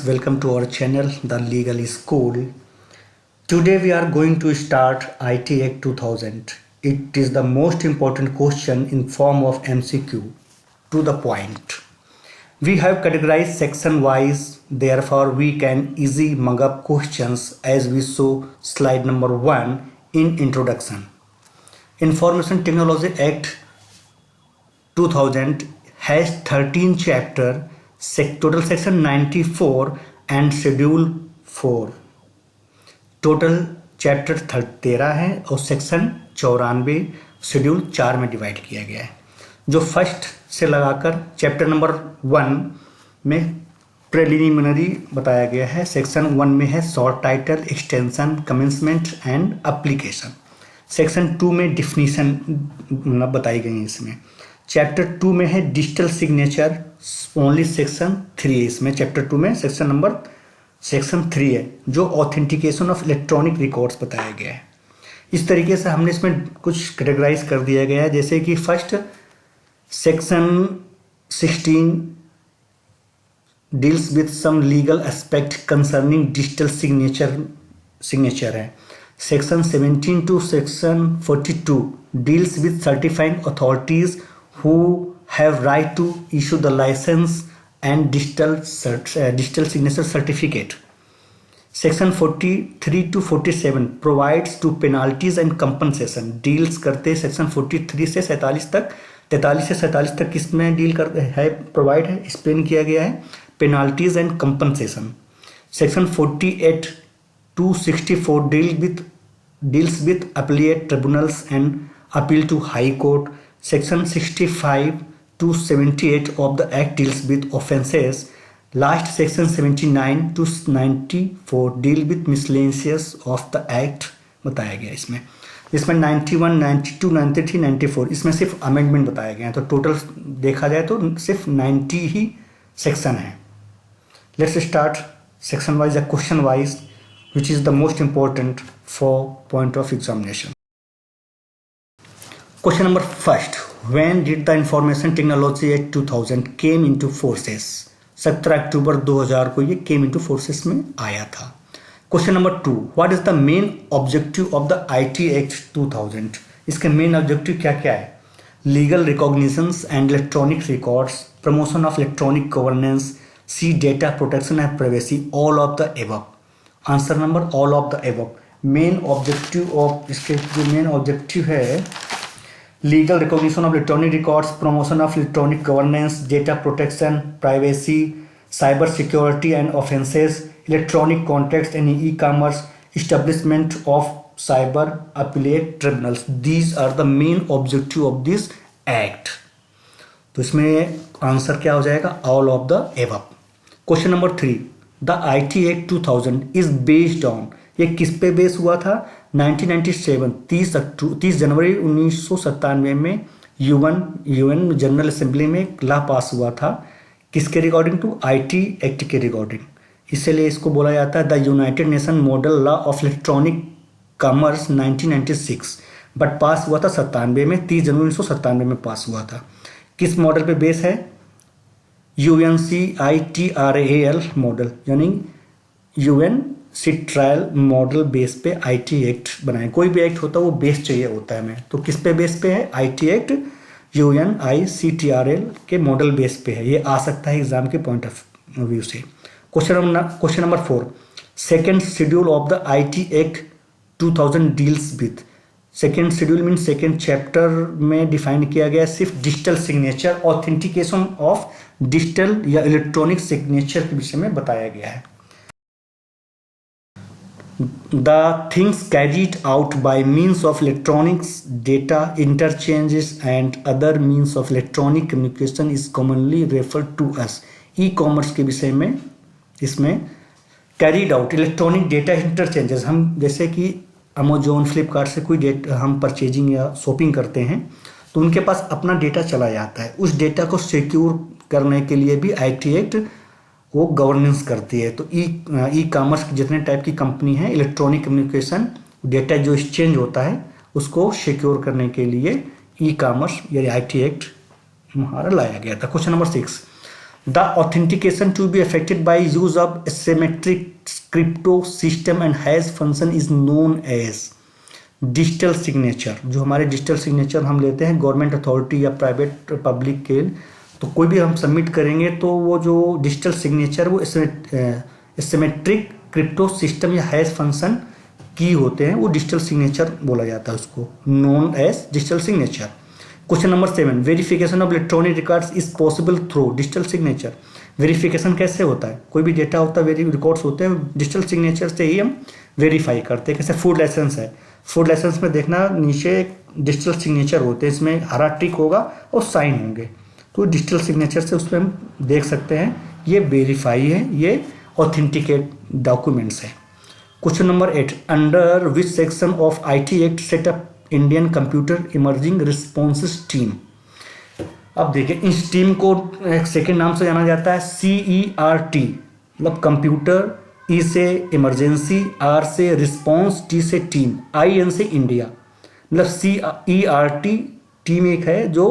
friends, welcome to our channel, The Legal School. Today we are going to start IT Act 2000. It is the most important question in form of MCQ. To the point. We have categorized section wise, therefore we can easily mug up questions as we saw slide number 1 in introduction. Information Technology Act 2000 has 13 chapter, total section 94 and schedule 4. Total chapter 13 है और section 94 schedule 4 में divide किया गया है. जो first से लगाकर chapter number 1 में प्रिलिमिनरी बताया गया है. सेक्शन 1 में है short title, extension, commencement and application. Section 2 में डिफिनीशन बताई गई है. इसमें चैप्टर 2 में है डिजिटल सिग्नेचर, ओनली सेक्शन 3 है. इसमें चैप्टर 2 में सेक्शन 3 है जो ऑथेंटिकेशन ऑफ इलेक्ट्रॉनिक रिकॉर्ड्स बताया गया है. इस तरीके से हमने इसमें कुछ कैटेगराइज कर दिया गया है. जैसे कि first section 16 deals with some legal aspect concerning digital signature है. Section 17 to section 42 deals with certifying authorities who have right to issue the license and digital signature certificate. Section 43 to 47 provides to penalties and compensation. deals करते section 43 से 47 तक, 43 से 47 तक किसमें deal करते है, provide है, एक्सप्लेन किया गया है penalties and compensation. Section 48 to 64 deals with appellate tribunals and appeal to high court. Section 65 to 78 of the Act deals with offences. Last section 79 to 94 deal with miscellaneous of the Act बताया गया. इसमें 91, 92, 93, 94 इसमें सिर्फ amendment बताया गया है. तो total देखा जाए तो सिर्फ 90 ही सेक्शन है. लेट्स स्टार्ट सेक्शन वाइज या question wise which is the most important for point of examination. Question number first. When did the Information Technology Act 2000 came into forces? 17 अक्टूबर 2000 को ये came into forces में आया था. Question number 2. What is the main objective of the IT Act 2000? इसके main objective क्या क्या है? Legal recognitions and electronic records, promotion of electronic governance, C data protection and privacy, all of the above. Answer number all of the above. Main objective of इसके जो main objective है legal recognition of electronic records, promotion of electronic governance, data protection, privacy, cyber security and offences, electronic contracts and e commerce, establishment of cyber appellate tribunals. These are the main objective of this act. तो इसमें answer क्या हो जाएगा? All of the above. Question number 3. The IT Act 2000 is based on, ये किस पे base हुआ था? 1997 30 जनवरी 1997 में यूएन जनरल असेंबली में एक लॉ पास हुआ था. किसके रिगार्डिंग? टू IT एक्ट के रिगार्डिंग. इसलिए इसको बोला जाता है the United Nation model law of electronic commerce 1996. But pass हुआ था 97 में, 30 जनवरी 1997 में पास हुआ था. किस मॉडल पे बेस है? UNCITRAL मॉडल, यानी UN सिट्रायल मॉडल बेस पे IT एक्ट बनाए. कोई भी एक्ट होता है वो बेस चाहिए होता है हमें. तो किस पे बेस पे है? IT एक्ट UNICTRAL के मॉडल बेस पे है. ये आ सकता है एग्जाम के पॉइंट ऑफ व्यू से. Question number 4. Second schedule of the IT act 2000 deals with. Second schedule mean second chapter में डिफाइन किया गया सिर्फ digital signature, authentication of digital या इलेक्ट्रॉनिक सिग्नेचर के विषय में बताया गया है. The things carried out by means of electronics, data interchanges and other means of electronic communication is commonly referred to as e-commerce के विषय में इसमें carried out electronic data interchanges. हम जैसे कि अमेजोन, फ्लिपकार्ट से कोई डेटा हम परचेजिंग या शॉपिंग करते हैं तो उनके पास अपना डेटा चला जाता है. उस डेटा को सिक्योर करने के लिए भी IT एक्ट वो गवर्नेंस करती है. तो ई कॉमर्स जितने टाइप की कंपनी है, इलेक्ट्रॉनिक कम्युनिकेशन डेटा जो एक्सचेंज होता है उसको सिक्योर करने के लिए ई कॉमर्स या IT एक्ट हमारा लाया गया था. Question number 6. The authentication to be affected by use of asymmetric crypto system and hash function is known as digital signature. जो हमारे डिजिटल सिग्नेचर हम लेते हैं गवर्नमेंट अथॉरिटी या प्राइवेट पब्लिक के, तो कोई भी हम सबमिट करेंगे तो वो जो डिजिटल सिग्नेचर वो एसिमेट्रिक क्रिप्टो सिस्टम या हैश फंक्शन की होते हैं, वो डिजिटल सिग्नेचर बोला जाता है उसको, known as digital signature. Question number 7, verification of electronic records is possible through digital signature. Verification कैसे होता है? कोई भी डेटा होता है, रिकॉर्ड्स होते हैं, डिजिटल सिग्नेचर से ही हम वेरीफाई करते हैं। कैसे फूड लाइसेंस है, फूड लाइसेंस में देखना नीचे डिजिटल सिग्नेचर होते हैं, इसमें हरा टिक होगा और साइन होंगे, तो डिजिटल सिग्नेचर से उसमें हम देख सकते हैं ये वेरीफाई है, ये ऑथेंटिकेट डॉक्यूमेंट्स है। Question number 8, under which section of IT act setup Indian computer emerging response team. अब देखिए इस टीम को एक सेकेंड नाम से जाना जाता है CERT, मतलब कंप्यूटर, E से इमरजेंसी, R से रिस्पॉन्स, T से टीम, IN से इंडिया, मतलब CERT टीम एक है जो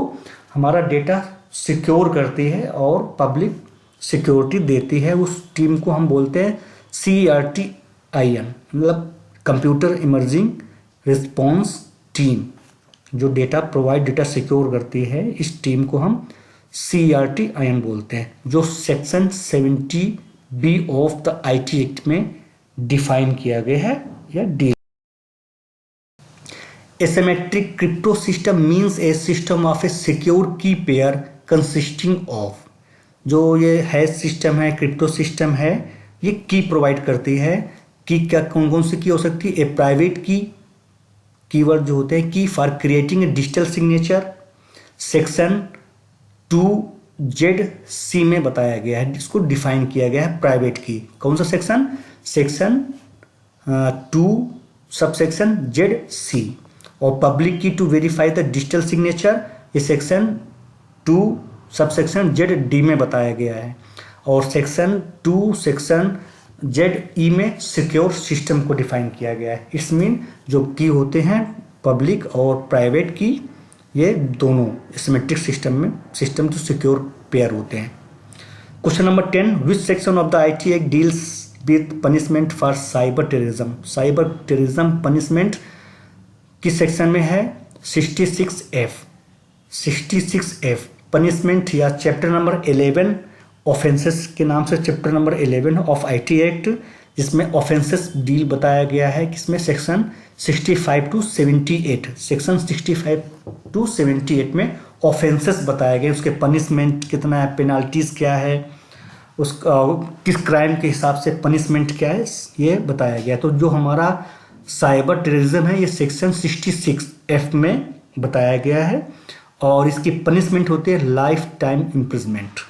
हमारा डेटा सिक्योर करती है और पब्लिक सिक्योरिटी देती है। उस टीम को हम बोलते हैं CERT-IN, मतलब कंप्यूटर इमर्जिंग रिस्पॉन्स टीम, जो डेटा प्रोवाइड, डेटा सिक्योर करती है, इस टीम को हम CERT-IN बोलते हैं, जो section 70B of the IT act में डिफाइन किया गया है या D. Asymmetric crypto system means A system of A secure की पेयर कंसिस्टिंग ऑफ, जो ये हैश सिस्टम है, क्रिप्टो सिस्टम है, ये की प्रोवाइड करती है। की क्या कौन कौन सी की हो सकती है? ए प्राइवेट की, कीवर्ड जो होते हैं की for creating a digital signature, section 2ZC में बताया गया है, इसको डिफाइन किया गया है प्राइवेट की। कौन सा सेक्शन? Section 2 subsection ZC। और पब्लिक की to verify the digital signature, ये सेक्शन 2 सबसेक्शन ZD में बताया गया है। और सेक्शन 2 सेक्शन ZE में सिक्योर सिस्टम को डिफाइन किया गया है। इट्स मीन जो की होते हैं पब्लिक और प्राइवेट की, ये दोनों सिमेट्रिक सिस्टम में सिस्टम जो सिक्योर पेयर होते हैं। Question number 10, which section of the IT act deals with punishment for cyber terrorism. Cyber terrorism punishment किस सेक्शन में है? 66F। 66F पनिशमेंट या चैप्टर नंबर 11 ऑफेंसेस के नाम से chapter number 11 of IT act, जिसमें ऑफेंसेस डील बताया गया है किसमें? Section 65 to 78। सेक्शन 65 to 78 में ऑफेंसेस बताए गए, उसके पनिशमेंट कितना है, पेनाल्टीज क्या है, उसका किस क्राइम के हिसाब से पनिशमेंट क्या है, ये बताया गया। तो जो हमारा साइबर टेररिज्म है ये सेक्शन 66F में बताया गया है और इसकी पनिशमेंट होती है life time imprisonment.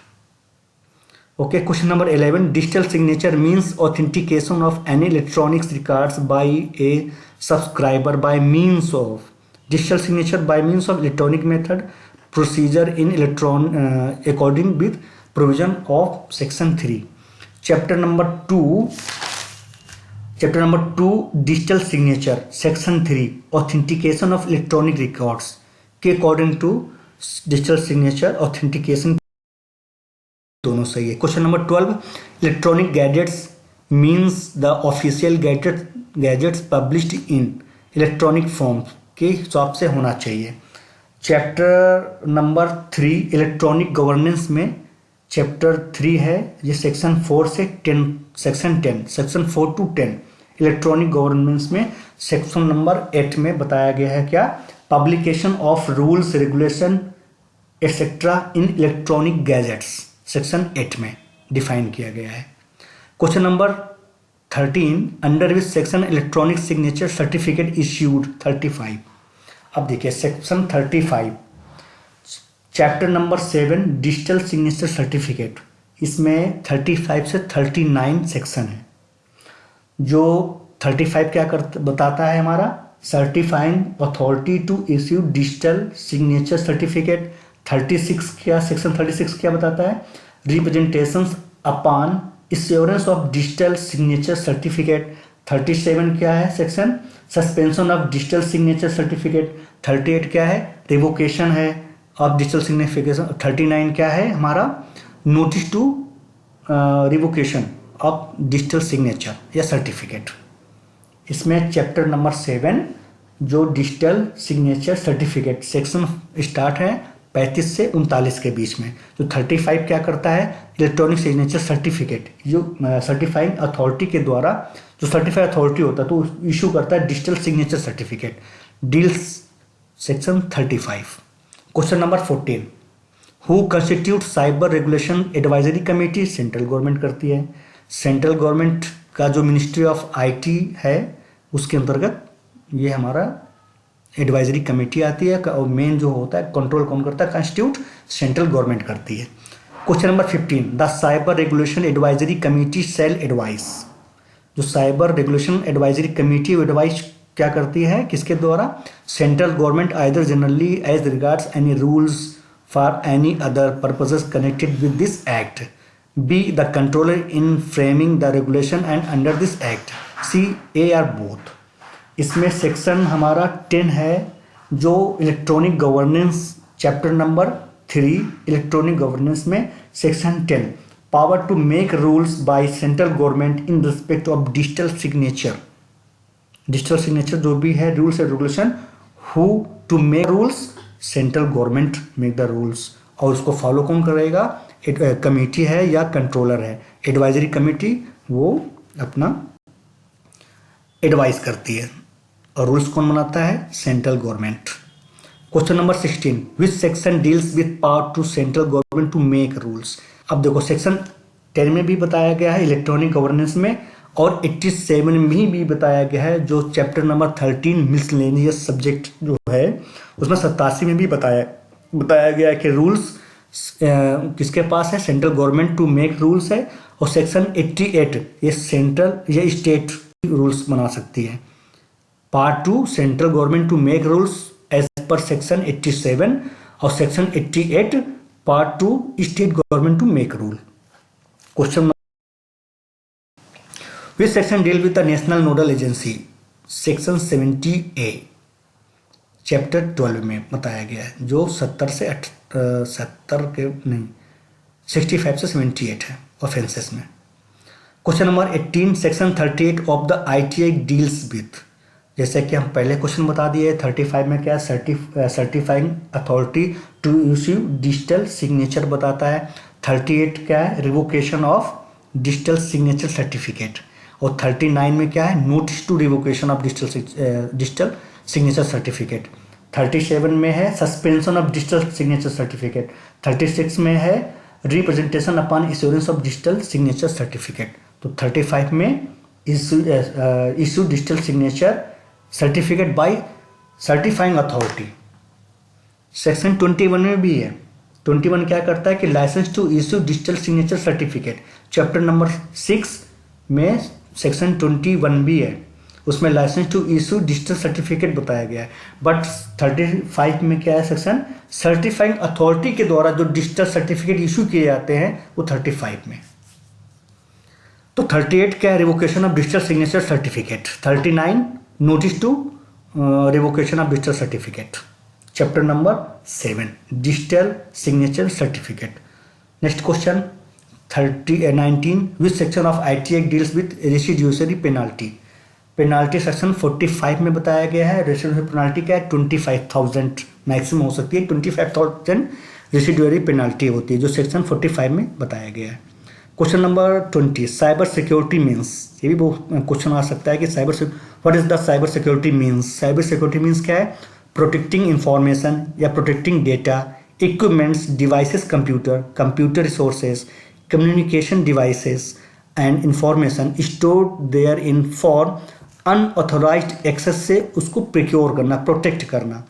Okay, question number 11, digital signature means authentication of any electronics records by a subscriber by means of digital signature by means of electronic method procedure in electron according with provision of section 3। Chapter number 2 digital signature, section 3 authentication of electronic records के according to digital signature authentication दोनों सही है। Question number 12, electronic gadgets means the official gadgets published in electronic form के हिसाब से होना चाहिए। Chapter number 3 electronic governance में चैप्टर 3 है, ये सेक्शन 4 से 10, section 10, section 4 to 10 electronic governance में सेक्शन नंबर 8 में बताया गया है क्या? Publication of rules regulation etcetera in electronic gadgets, section 8 में डिफाइन किया गया है। Question number 13, under which section electronic signature certificate issued 35। अब देखिए section 35 chapter number 7 digital signature certificate, इसमें 35 से 39 सेक्शन है। जो 35 क्या बताता है हमारा? Certifying authority to issue digital signature certificate. 36 क्या, सेक्शन 36 क्या बताता है? Representations upon issuance of digital signature certificate. 37 क्या है section? Suspension of digital signature certificate. 38 क्या है? रिवोकेशन है ऑफ डिजिटल सिग्निफिकेशन। 39 क्या है हमारा? Notice to revocation of digital signature या सर्टिफिकेट। इसमें चैप्टर नंबर 7 जो digital signature certificate section start है 35 से 39 के बीच में। जो 35 क्या करता है, इलेक्ट्रॉनिक सिग्नेचर सर्टिफिकेट, जो सर्टिफाइंग अथॉरिटी के द्वारा, जो सर्टिफाइड अथॉरिटी होता है तो इशू करता है digital signature certificate, deals section 35। Question number 14, who constitute cyber regulation advisory committee, central government करती है। सेंट्रल गवर्नमेंट का जो मिनिस्ट्री ऑफ आईटी है उसके अंतर्गत ये हमारा एडवाइजरी कमेटी आती है, और मेन जो होता है कंट्रोल कौन करता है, कंस्टिट्यूट सेंट्रल गवर्नमेंट करती है। Question number 15, the cyber regulation advisory committee shall advise. जो cyber regulation advisory committee advise क्या करती है, किसके द्वारा, central government either generally as regards any rules for any other purposes connected with this act, b the controller in framing the regulation and under this act, c a are both. इसमें section हमारा 10 है जो electronic governance, chapter number 3 electronic governance में section 10, power to make rules by central government in respect of digital signature. Digital signature जो भी है rules and regulation, who to make rules, central government make the rules, और उसको follow कौन करेगा, committee है या कंट्रोलर है। एडवाइजरी कमेटी वो अपना एडवाइस करती है, और रूल्स कौन बनाता है, central government. Question number 16, which section deals with power to central government to make rules. अब देखो सेक्शन 10 में भी बताया गया है इलेक्ट्रॉनिक गवर्नेंस में, और 87 में भी बताया गया है। जो चैप्टर नंबर 13 मिसलेनियस सब्जेक्ट जो है उसमें 87 में भी बताया गया है कि रूल्स किसके पास है, central government to make rules है। और सेक्शन 88 ये सेंट्रल या स्टेट रूल्स बना सकती है। Part 2 central government to make rules as per section 87, और section 88 part 2 state government to make rule. Question, which section deal with the national nodal agency, section 70A chapter 12 में बताया गया है, जो 65 से 78 है ऑफेंसेस में। Question number 18, section 38 of the ITI deals with, जैसे कि हम पहले क्वेश्चन बता दिए 35 में क्या है, certifying authority to issue digital signature बताता है। 38 क्या है, revocation of digital signature certificate, और 39 में क्या है, notice to revocation of digital signature certificate. 37 में है suspension of digital signature certificate. 36 में है representation upon issuance of digital signature certificate. तो 35 में issue digital signature certificate by certifying authority. Section 21 में भी है। 21 क्या करता है कि licence to issue digital signature certificate, chapter number 6 में सेक्शन 21 भी है, उसमें licence to issue digital certificate बताया गया है। बट 35 में क्या है, सेक्शन सर्टिफाइंग अथॉरिटी के द्वारा जो डिजिटल सर्टिफिकेट इशू किए जाते हैं वो 35 में। तो 38 क्या है, revocation of digital signature certificate. 39 notice to revocation of digital certificate, chapter number 7 digital signature certificate. Next question 19, which section of ITI act deals with residuary penalty. Penalty section 45 में बताया गया है। रेसिड्यूसरी पेनाल्टी क्या है, 25,000 मैक्सिमम हो सकती है, 25,000 रेसिड्यूसरी penalty होती है, जो सेक्शन 45 में बताया गया है। Question number 20, cyber security means, ये भी बहुत क्वेश्चन आ सकता है कि what is the cyber security means. Cyber security means क्या है, प्रोटेक्टिंग इंफॉर्मेशन या protecting data, equipments, devices, computer resources, communication devices and information stored there in for unauthorised access से उसको प्रिक्योर करना, प्रोटेक्ट करना,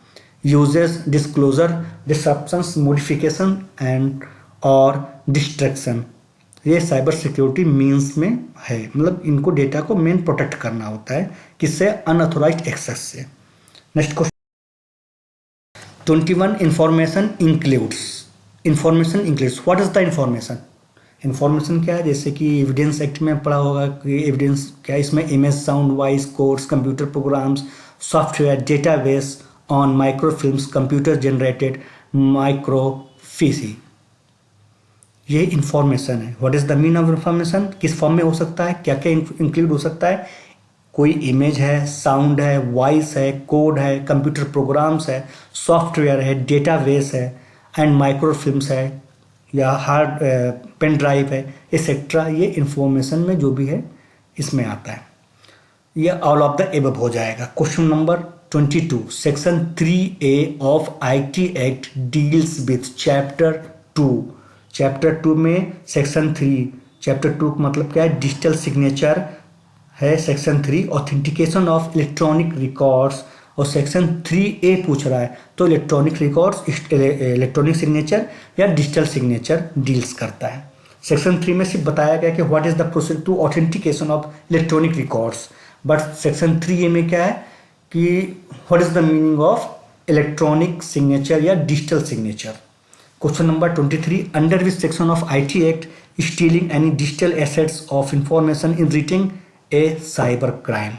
uses, disclosure, disruptions, modification and और destruction, ये cyber security means में है। मतलब इनको डेटा को मेन प्रोटेक्ट करना होता है, किससे, अनऑथोराइज्ड एक्सेस से। Next question 21, information includes what is the information. Information क्या है, जैसे कि एविडेंस एक्ट में पढ़ा होगा कि एविडेंस क्या है, इसमें image, sound, voice, codes, computer programs, software, database on microfilms, computer generated microfiche, ये इंफॉर्मेशन है। What is the mean of information, किस फॉर्म में हो सकता है, क्या क्या इंक्लूड हो सकता है। कोई इमेज है, साउंड है, वॉइस है, कोड है, कंप्यूटर प्रोग्राम्स है, सॉफ्टवेयर है, डेटाबेस है, एंड माइक्रोफिल्म्स है, या हार्ड पेन ड्राइव है, एक्सेट्रा। ये इंफॉर्मेशन में जो भी है इसमें आता है। ये ऑल ऑफ द एबव हो जाएगा। Question number 22, section 3A of IT act deals with chapter 2। Chapter 2 में सेक्शन 3, चैप्टर 2 का मतलब क्या है, डिजिटल सिग्नेचर है। Section 3 authentication of electronic records, और सेक्शन 3A पूछ रहा है तो इलेक्ट्रॉनिक रिकॉर्ड्स, इलेक्ट्रॉनिक सिग्नेचर या डिजिटल सिग्नेचर डील्स करता है। सेक्शन 3 में सिर्फ बताया गया कि what is the process to authentication of electronic records, but section 3A में क्या है कि what is the meaning of electronic signature या digital signature. Question number 23, under which section of IT act stealing any digital assets of information in written A cyber crime.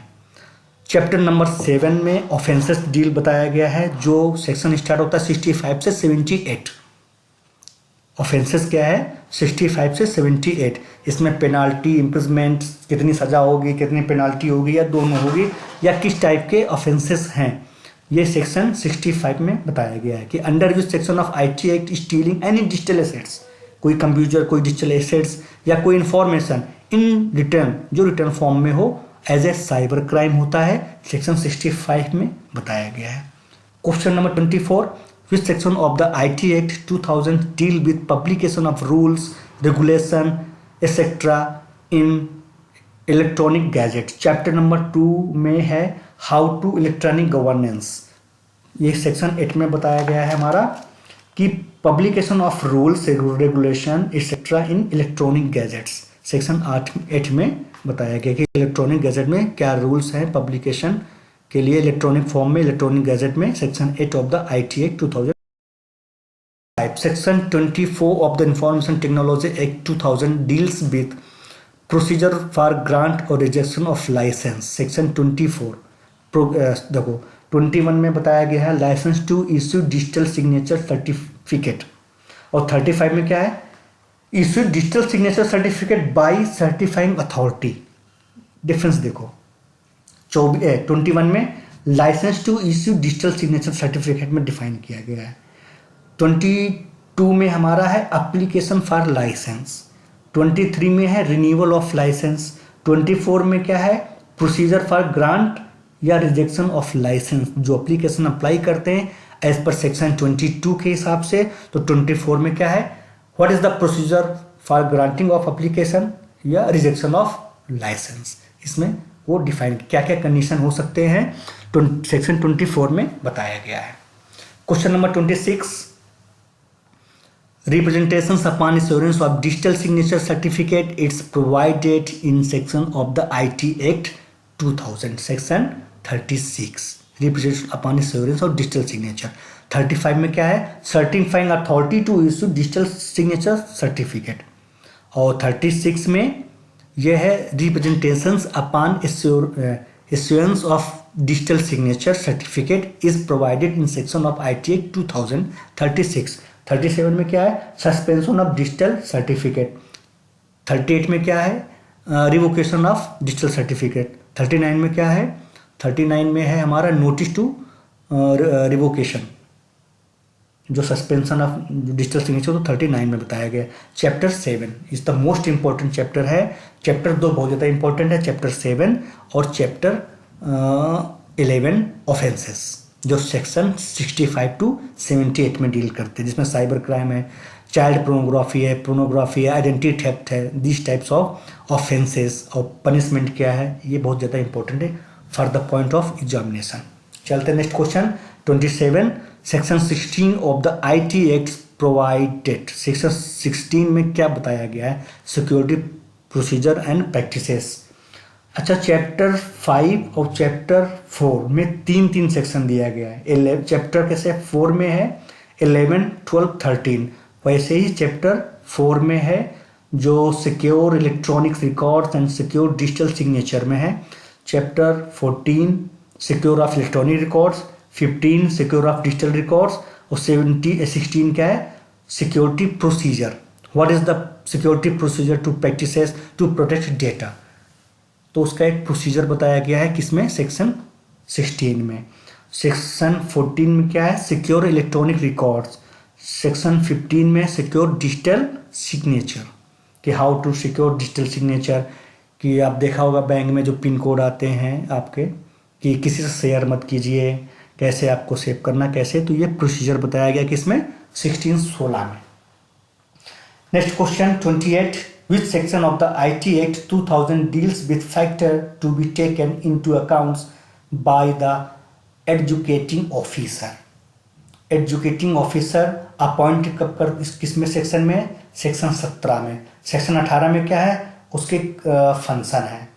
Chapter number 7 में offences deal बताया गया है, जो section start होता है 65 से 78। Offences क्या है, 65 से 78। इसमें पेनाल्टी, इम्प्रिजमेंट, कितनी सजा होगी, कितनी पेनाल्टी होगी, या दोनों होगी, या किस टाइप के ऑफेंसेस हैं, ये सेक्शन 65 में बताया गया है कि under which section of IT act stealing any digital assets, कोई कंप्यूटर, कोई डिजिटल एसेट्स या कोई इंफॉर्मेशन इन रिटर्न, जो रिटर्न फॉर्म में हो, एज ए साइबर क्राइम होता है, सेक्शन 65 में बताया गया है। Question number 24, which section of the IT act 2000 deal with publication of rules, regulation etcetera in electronic gadget. Chapter number 2 में है हाउ टू इलेक्ट्रॉनिक गवर्नेंस। ये सेक्शन 8 में बताया गया है हमारा कि publication of rules, regulation etcetera in electronic gadgets. Section 8 में बताया गया कि इलेक्ट्रॉनिक गैजेट में क्या रूल्स हैं पब्लिकेशन के लिए, इलेक्ट्रॉनिक फॉर्म में, इलेक्ट्रॉनिक गैजेट में। Section 8 of the IT act 2005। Section 24 of the information technology act 2000 deals with procedure for grant और रिजेक्शन ऑफ लाइसेंस। सेक्शन 24 देखो 21 में बताया गया है licence to issue digital signature certificate, और 35 में क्या है, issue digital signature certificate by certifying authority. Difference देखो, 21 में licence to issue digital signature certificate में डिफाइन किया गया है। 22 में हमारा है एप्लीकेशन फॉर लाइसेंस। 23 में है रिन्यूअल ऑफ लाइसेंस। 24 में क्या है, प्रोसीजर फॉर ग्रांट या रिजेक्शन ऑफ लाइसेंस, जो एप्लीकेशन अप्लाई करते हैं एज पर सेक्शन 22 के हिसाब से। तो 24 में क्या है, what is the procedure for granting of application या रिजेक्शन ऑफ लाइसेंस, इसमें वो डिफाइन क्या क्या कंडीशन हो सकते हैं सेक्शन 24 में बताया गया है। Question number 26, representations upon issuance of digital signature certificate, it's provided in section of the IT Act 2000, section 36, representation upon issuance of digital signature। 35 में क्या है, certifying authority to issue digital signature certificate, और 36 में यह है representations upon issuance of digital signature certificate is provided in section of IT Act 2000, 36। 37 में क्या है, सस्पेंशन ऑफ डिजिटल सर्टिफिकेट। 38 में क्या है, रिवोकेशन ऑफ डिजिटल सर्टिफिकेट। 39 में क्या है, 39 में है हमारा नोटिस टू रिवोकेशन, जो सस्पेंशन ऑफ डिजिटल सिग्नेचर, तो 39 में बताया गया। Chapter 7 is the most important chapter है। चैप्टर 2 बहुत ज़्यादा इंपॉर्टेंट है, चैप्टर 7 और चैप्टर 11 ऑफेंसेस, जो सेक्शन 65 टू 78 में डील करते हैं, जिसमें साइबर क्राइम है, चाइल्ड पोर्नोग्राफी है, आइडेंटिटी थेफ्ट है, दिस टाइप्स ऑफ ऑफेंसेस, और पनिशमेंट क्या है, ये बहुत ज़्यादा इंपॉर्टेंट है for the point of examination. चलते हैं next question 27, section 16 of the IT act provided. Section 16 में क्या बताया गया है, सिक्योरिटी प्रोसीजर एंड प्रैक्टिसेस। अच्छा, चैप्टर 5 और चैप्टर 4 में तीन सेक्शन दिया गया है। चैप्टर कैसे 4 में है 11, 12, 13, वैसे ही चैप्टर 4 में है जो secure electronics records and secure digital signature में है। Chapter 14 secure of electronic records, 15 secure of digital records, और 16 क्या है, security procedure. What is the security procedure to practices to protect data, तो उसका एक प्रोसीजर बताया गया है किसमें, सेक्शन 16 में। सेक्शन 14 में क्या है, सिक्योर इलेक्ट्रॉनिक रिकॉर्ड्स। सेक्शन 15 में सिक्योर डिजिटल सिग्नेचर, कि how to secure digital signature, कि आप देखा होगा बैंक में जो पिन कोड आते हैं आपके, कि किसी से शेयर मत कीजिए, कैसे आपको सेव करना कैसे, तो ये प्रोसीजर बताया गया कि इसमें 16 में। Next question 28, which section of the IT Act 2000 deals with factor to be taken into accounts by the educating officer? Educating officer appoint कब कर, किस में सेक्शन में, सेक्शन 17 में। सेक्शन 18 में क्या है, उसके फंक्शन है,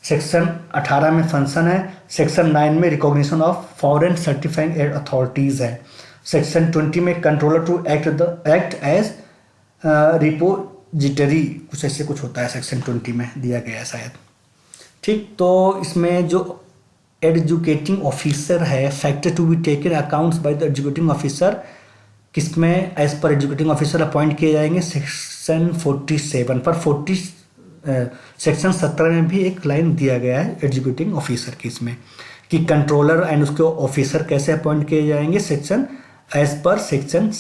सेक्शन 18 में फंक्शन है। सेक्शन 9 में recognition of foreign certifying authorities है। सेक्शन 20 में controller to act as repository, कुछ ऐसे कुछ होता है, सेक्शन 20 में दिया गया है शायद। ठीक, तो इसमें जो एजुकेटिंग ऑफिसर है, factor to be taken accounts by the adjudicating officer, किसमें एज पर एजुकेटिंग ऑफिसर अपॉइंट किए जाएंगे, सेक्शन 47 पर। 40 सेक्शन 17 में भी एक लाइन दिया गया है एजुकेटिंग ऑफिसर की, इसमें कि कंट्रोलर एंड उसके ऑफिसर कैसे अपॉइंट किए जाएंगे, सेक्शन एज पर सेक्शन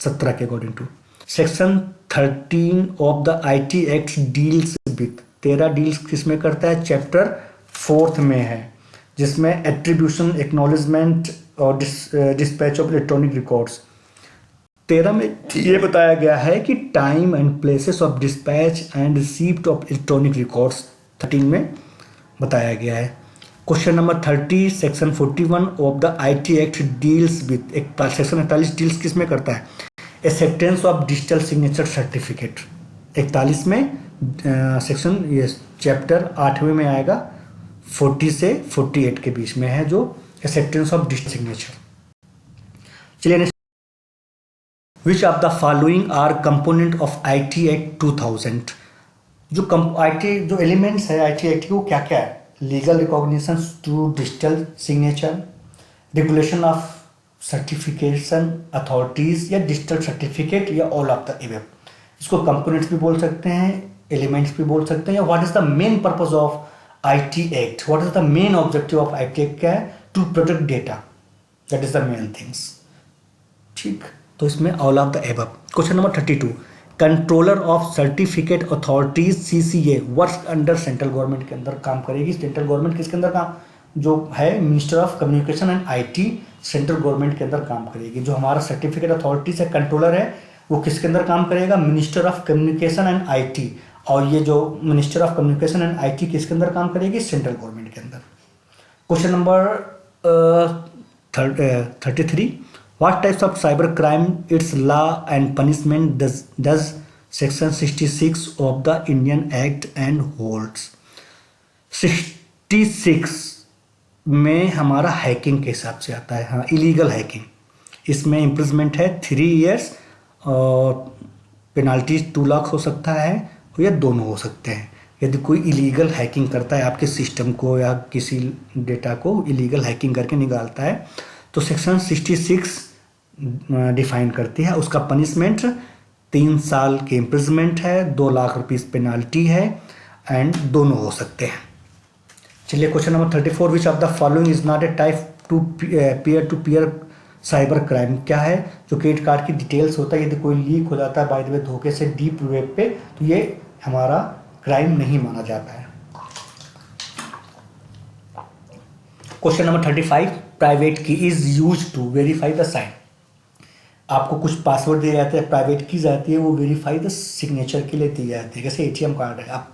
17 के according to. Section 13 of the IT act deals with, 13 deals किसमें करता है, चैप्टर 4 में है, जिसमें एट्रीब्यूशन, एक्नॉलेजमेंट और डिस्पैच ऑफ इलेक्ट्रॉनिक रिकॉर्ड्स। 13 में ये बताया गया है कि time and places of dispatch and receipt of electronic records 13 में बताया गया है। Question number 30, section 41 of the IT act deals with, section 41 deals किसमें करता है, acceptance of digital signature certificate. 41 में सेक्शन, ये चैप्टर 8वें में आएगा, 40 से 48 के बीच में है, जो एक्सेप्टेंस ऑफ डिजिटल सिग्नेचर। चलिए next, which of the following R component of IT act 2000? जो IT जो एलिमेंट्स है IT एक्ट की, वो क्या क्या है, legal recognition to digital signature, regulation of certification authorities, या डिजिटल सर्टिफिकेट, या ऑल ऑफ द एबव। इसको कंपोनेंट्स भी बोल सकते हैं, एलिमेंट्स भी बोल सकते हैं, या what is the main purpose of IT act, what is the main objective of IT act, क्या है, to protect data, that is the main things. ठीक, तो इसमें all of the above. Question number 32, controller of certificate authorities CCA work under central government के अंदर काम करेगी। Central government किसके अंदर काम, जो है minister of communication and IT, central government के अंदर काम करेगी। जो हमारा सर्टिफिकेट अथॉरिटी से कंट्रोलर है, वो किसके अंदर काम करेगा, minister of communication and IT। और ये जो minister of communication and IT किसके अंदर काम करेगी, सेंट्रल गवर्नमेंट के अंदर। Question number 33, what types of cyber crime, it's law and punishment does section 66 of the Indian act and holds. 66 में हमारा हैकिंग के हिसाब से आता है, हाँ, इलीगल हैकिंग। इसमें इम्प्रिजमेंट है 3 ईयर्स और पेनाल्टी 2 लाख हो सकता है, या दोनों हो सकते हैं। यदि कोई इलीगल हैकिंग करता है आपके सिस्टम को या किसी डेटा को इलीगल हैकिंग करके निकालता है, तो सेक्शन 66 डिफाइन करती है। उसका पनिशमेंट 3 साल के इम्प्रिजमेंट है, 2 लाख रुपीस पेनाल्टी है, एंड दोनों हो सकते हैं। चलिए question number 34, which of the following is not a type to peer to peer cyber crime? क्या है, जो क्रेडिट कार्ड की डिटेल्स होता है, यदि कोई लीक हो जाता है बाय द वे धोखे से डीप वेब पे, तो ये हमारा क्राइम नहीं माना जाता है। Question number 35, private key is use to verify the sign. आपको कुछ पासवर्ड दिए जाते हैं, प्राइवेट कीज आती है, वो वेरीफाई द सिग्नेचर के लिए दी जाती है। जैसे ATM कार्ड है, आप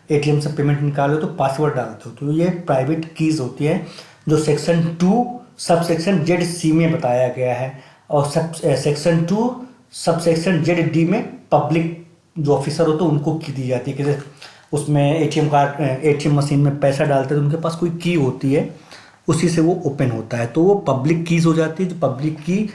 ATM से पेमेंट निकालो तो पासवर्ड डालते हो, तो ये प्राइवेट कीज होती है, जो सेक्शन 2 सब सेक्शन ZC में बताया गया है, और सेक्शन 2 सब सेक्शन ZD में पब्लिक जो ऑफिसर होते हैं उनको की दी जाती है। जैसे उसमें ATM मशीन में पैसा डालते हैं तो उनके पास कोई की होती है, उसी से वो ओपन होता है, तो वो पब्लिक कीज हो जाती है। जो पब्लिक की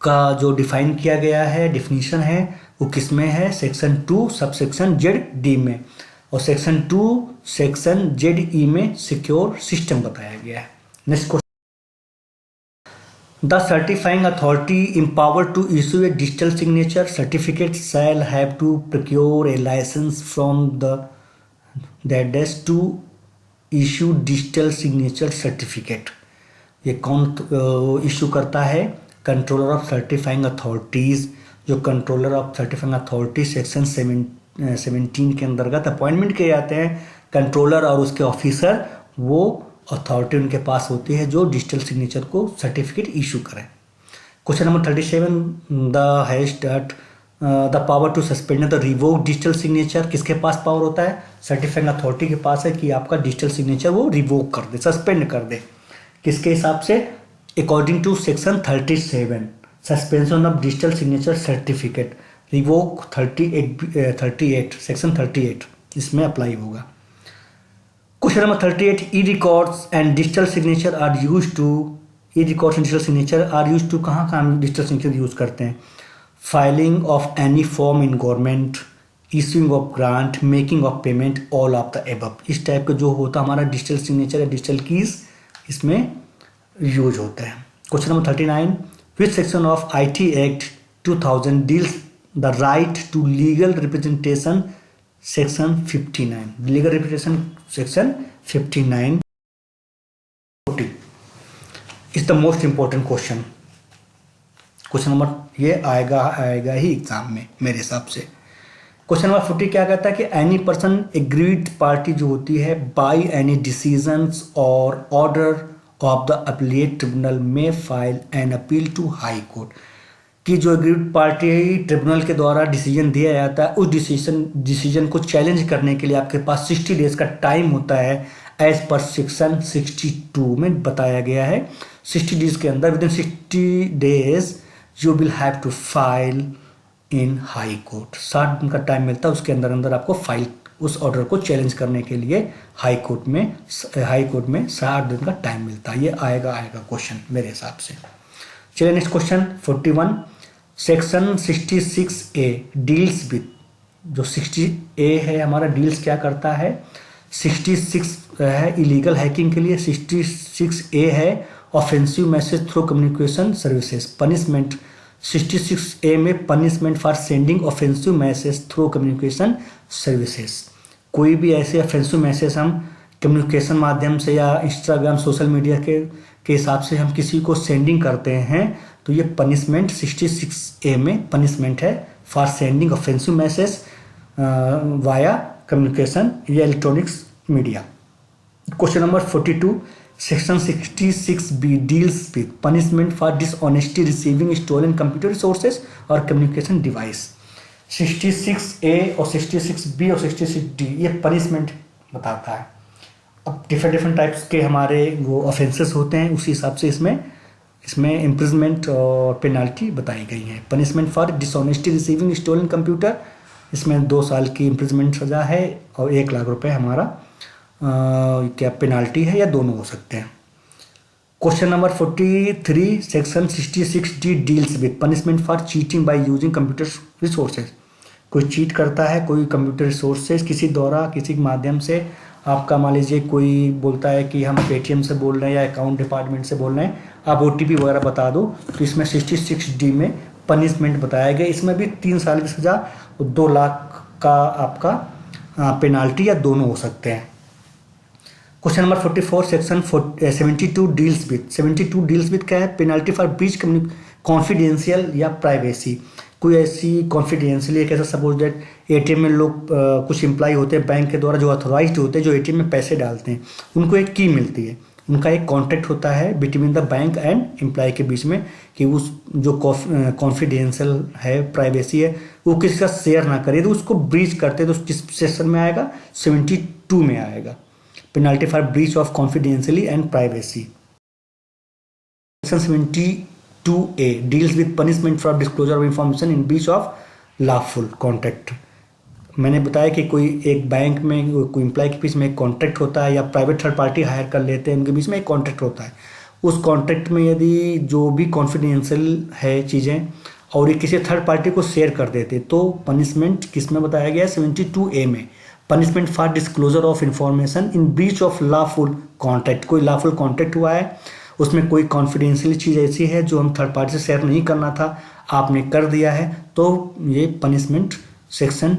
का जो डिफाइन किया गया है, डिफिनीशन है, वो किस में है, सेक्शन 2 सब सेक्शन ZD में, और सेक्शन 2 सेक्शन ZE में सिक्योर सिस्टम बताया गया है। Next question, The certifying authority empowered to issue a digital signature certificate shall have to procure a license from the that is to issue digital signature certificate. ये कौन issue करता है? Controller of certifying authorities. जो controller of certifying authority section 17 के अंतर्गत appointment किए जाते हैं कंट्रोलर और उसके ऑफिसर, वो अथॉरिटी उनके पास होती है जो डिजिटल सिग्नेचर को सर्टिफिकेट इशू करें। Question number 37, the has that the power to suspend the revoke digital signature. किसके पास पावर होता है? सर्टिफाइंग अथॉरिटी के पास है कि आपका डिजिटल सिग्नेचर वो रिवोक कर दे, सस्पेंड कर दे। किसके हिसाब से? According to section 37 suspension of digital signature certificate, revoke 38 section 38 इसमें अप्लाई होगा। Question number 38, e records and digital signature are use to, e records and digital signature are use to, कहाँ हम digital signature use करते हैं? Filing of any form in government, issuing of grant, making of payment, all of the above. इस type का जो होता है हमारा डिजिटल सिग्नेचर या डिजिटल कीज इसमें यूज होता है। Question number 39, which section of IT act 2000 deals the right to legal representation? Section 59, legal representation section 59। 40 is the most important question. Question number ये आएगा ही एग्जाम में मेरे हिसाब से। क्वेश्चन नंबर 40 क्या कहता है कि एनी पर्सन एग्रीड पार्टी जो होती है बाय एनी डिसीजंस और order of the appellate tribunal में file an appeal to high court. कि जो एग्रीड पार्टी ट्रिब्यूनल के द्वारा डिसीजन दिया जाता है उस डिसीजन को चैलेंज करने के लिए आपके पास 60 डेज का टाइम होता है एज पर सेक्शन 62 में बताया गया है। 60 डेज के अंदर, within 60 days you will have to file in high court. 60 दिन का टाइम मिलता है, उसके अंदर आपको फाइल उस ऑर्डर को चैलेंज करने के लिए हाई कोर्ट में 60 दिन का टाइम मिलता है। ये आएगा क्वेश्चन मेरे हिसाब से। चलिए next question 41, section 66A deals with, जो 60A है हमारा डील्स क्या करता है? 66 है इलीगल हैकिंग के लिए, 66A है offensive message through communication services, punishment 66A में punishment for sending offensive message through communication services. कोई भी ऐसे ऑफेंसिव मैसेज हम कम्युनिकेशन माध्यम से या इंस्टाग्राम सोशल मीडिया के हिसाब से हम किसी को सेंडिंग करते हैं तो ये पनिशमेंट 66A में पनिशमेंट है for sending offensive message via communication या electronics media. Question number 42, section 66B deals with punishment for dishonesty receiving stolen computer resources और कम्युनिकेशन डिवाइस। 66A और 66B और 66D ये पनिशमेंट बताता है। अब डिफरेंट टाइप्स के हमारे वो ऑफेंसेस होते हैं, उसी हिसाब से इसमें इम्प्रिजमेंट और पेनाल्टी बताई गई है। Punishment for dishonesty receiving stolen computer, इसमें 2 साल की इम्प्रिजमेंट सज़ा है और 1 लाख रुपए हमारा क्या पेनाल्टी है, या दोनों हो सकते हैं। Question number 43, section 66D deals with punishment for cheating by using computer resources. कोई चीट करता है, कोई कंप्यूटर रिसोर्सेज किसी द्वारा किसी के माध्यम से, आपका मान लीजिए कोई बोलता है कि हम पेटीएम से बोल रहे हैं या अकाउंट डिपार्टमेंट से बोल रहे हैं, आप OTP वगैरह बता दो, तो इसमें 66D में पनिशमेंट बताया गया। इसमें भी 3 साल की सज़ा और 2 लाख का आपका पेनाल्टी या दोनों हो सकते हैं। Question number 44, section 72 deals with क्या है? पेनाल्टी फॉर ब्रीच कॉन्फिडेंशियल या प्राइवेसी। कोई ऐसी कॉन्फिडेंशियल, एक ऐसा सपोज दैट ATM में लोग कुछ एम्प्लॉय होते हैं बैंक के द्वारा जो अथोराइज्ड होते हैं, जो ATM में पैसे डालते हैं, उनको एक की मिलती है, उनका एक कॉन्ट्रैक्ट होता है between the bank and employee के बीच में कि उस जो कॉन्फिडेंशियल है, प्राइवेसी है, वो किसी का शेयर ना करे, तो उसको ब्रीच करते हैं तो किस सेक्शन में आएगा? 72 में आएगा। Penalty for breach of confidentiality and privacy. Section 72A deals with punishment for disclosure of information in breach of lawful contract. मैंने बताया कि कोई एक बैंक में कोई एम्प्लॉय के बीच में एक कॉन्ट्रैक्ट होता है या प्राइवेट थर्ड पार्टी हायर कर लेते हैं, उनके बीच में एक कॉन्ट्रैक्ट होता है। उस कॉन्ट्रैक्ट में यदि जो भी कॉन्फिडेंशियल है चीज़ें और ये किसी थर्ड पार्टी को शेयर कर देते तो पनिशमेंट किस में बताया गया है? 72A में। Punishment for disclosure of information in breach of lawful contract. कोई लॉफुल कॉन्ट्रैक्ट हुआ है, उसमें कोई कॉन्फिडेंशियल चीज़ ऐसी है जो हम थर्ड पार्टी से शेयर नहीं करना था, आपने कर दिया है, तो ये पनिशमेंट सेक्शन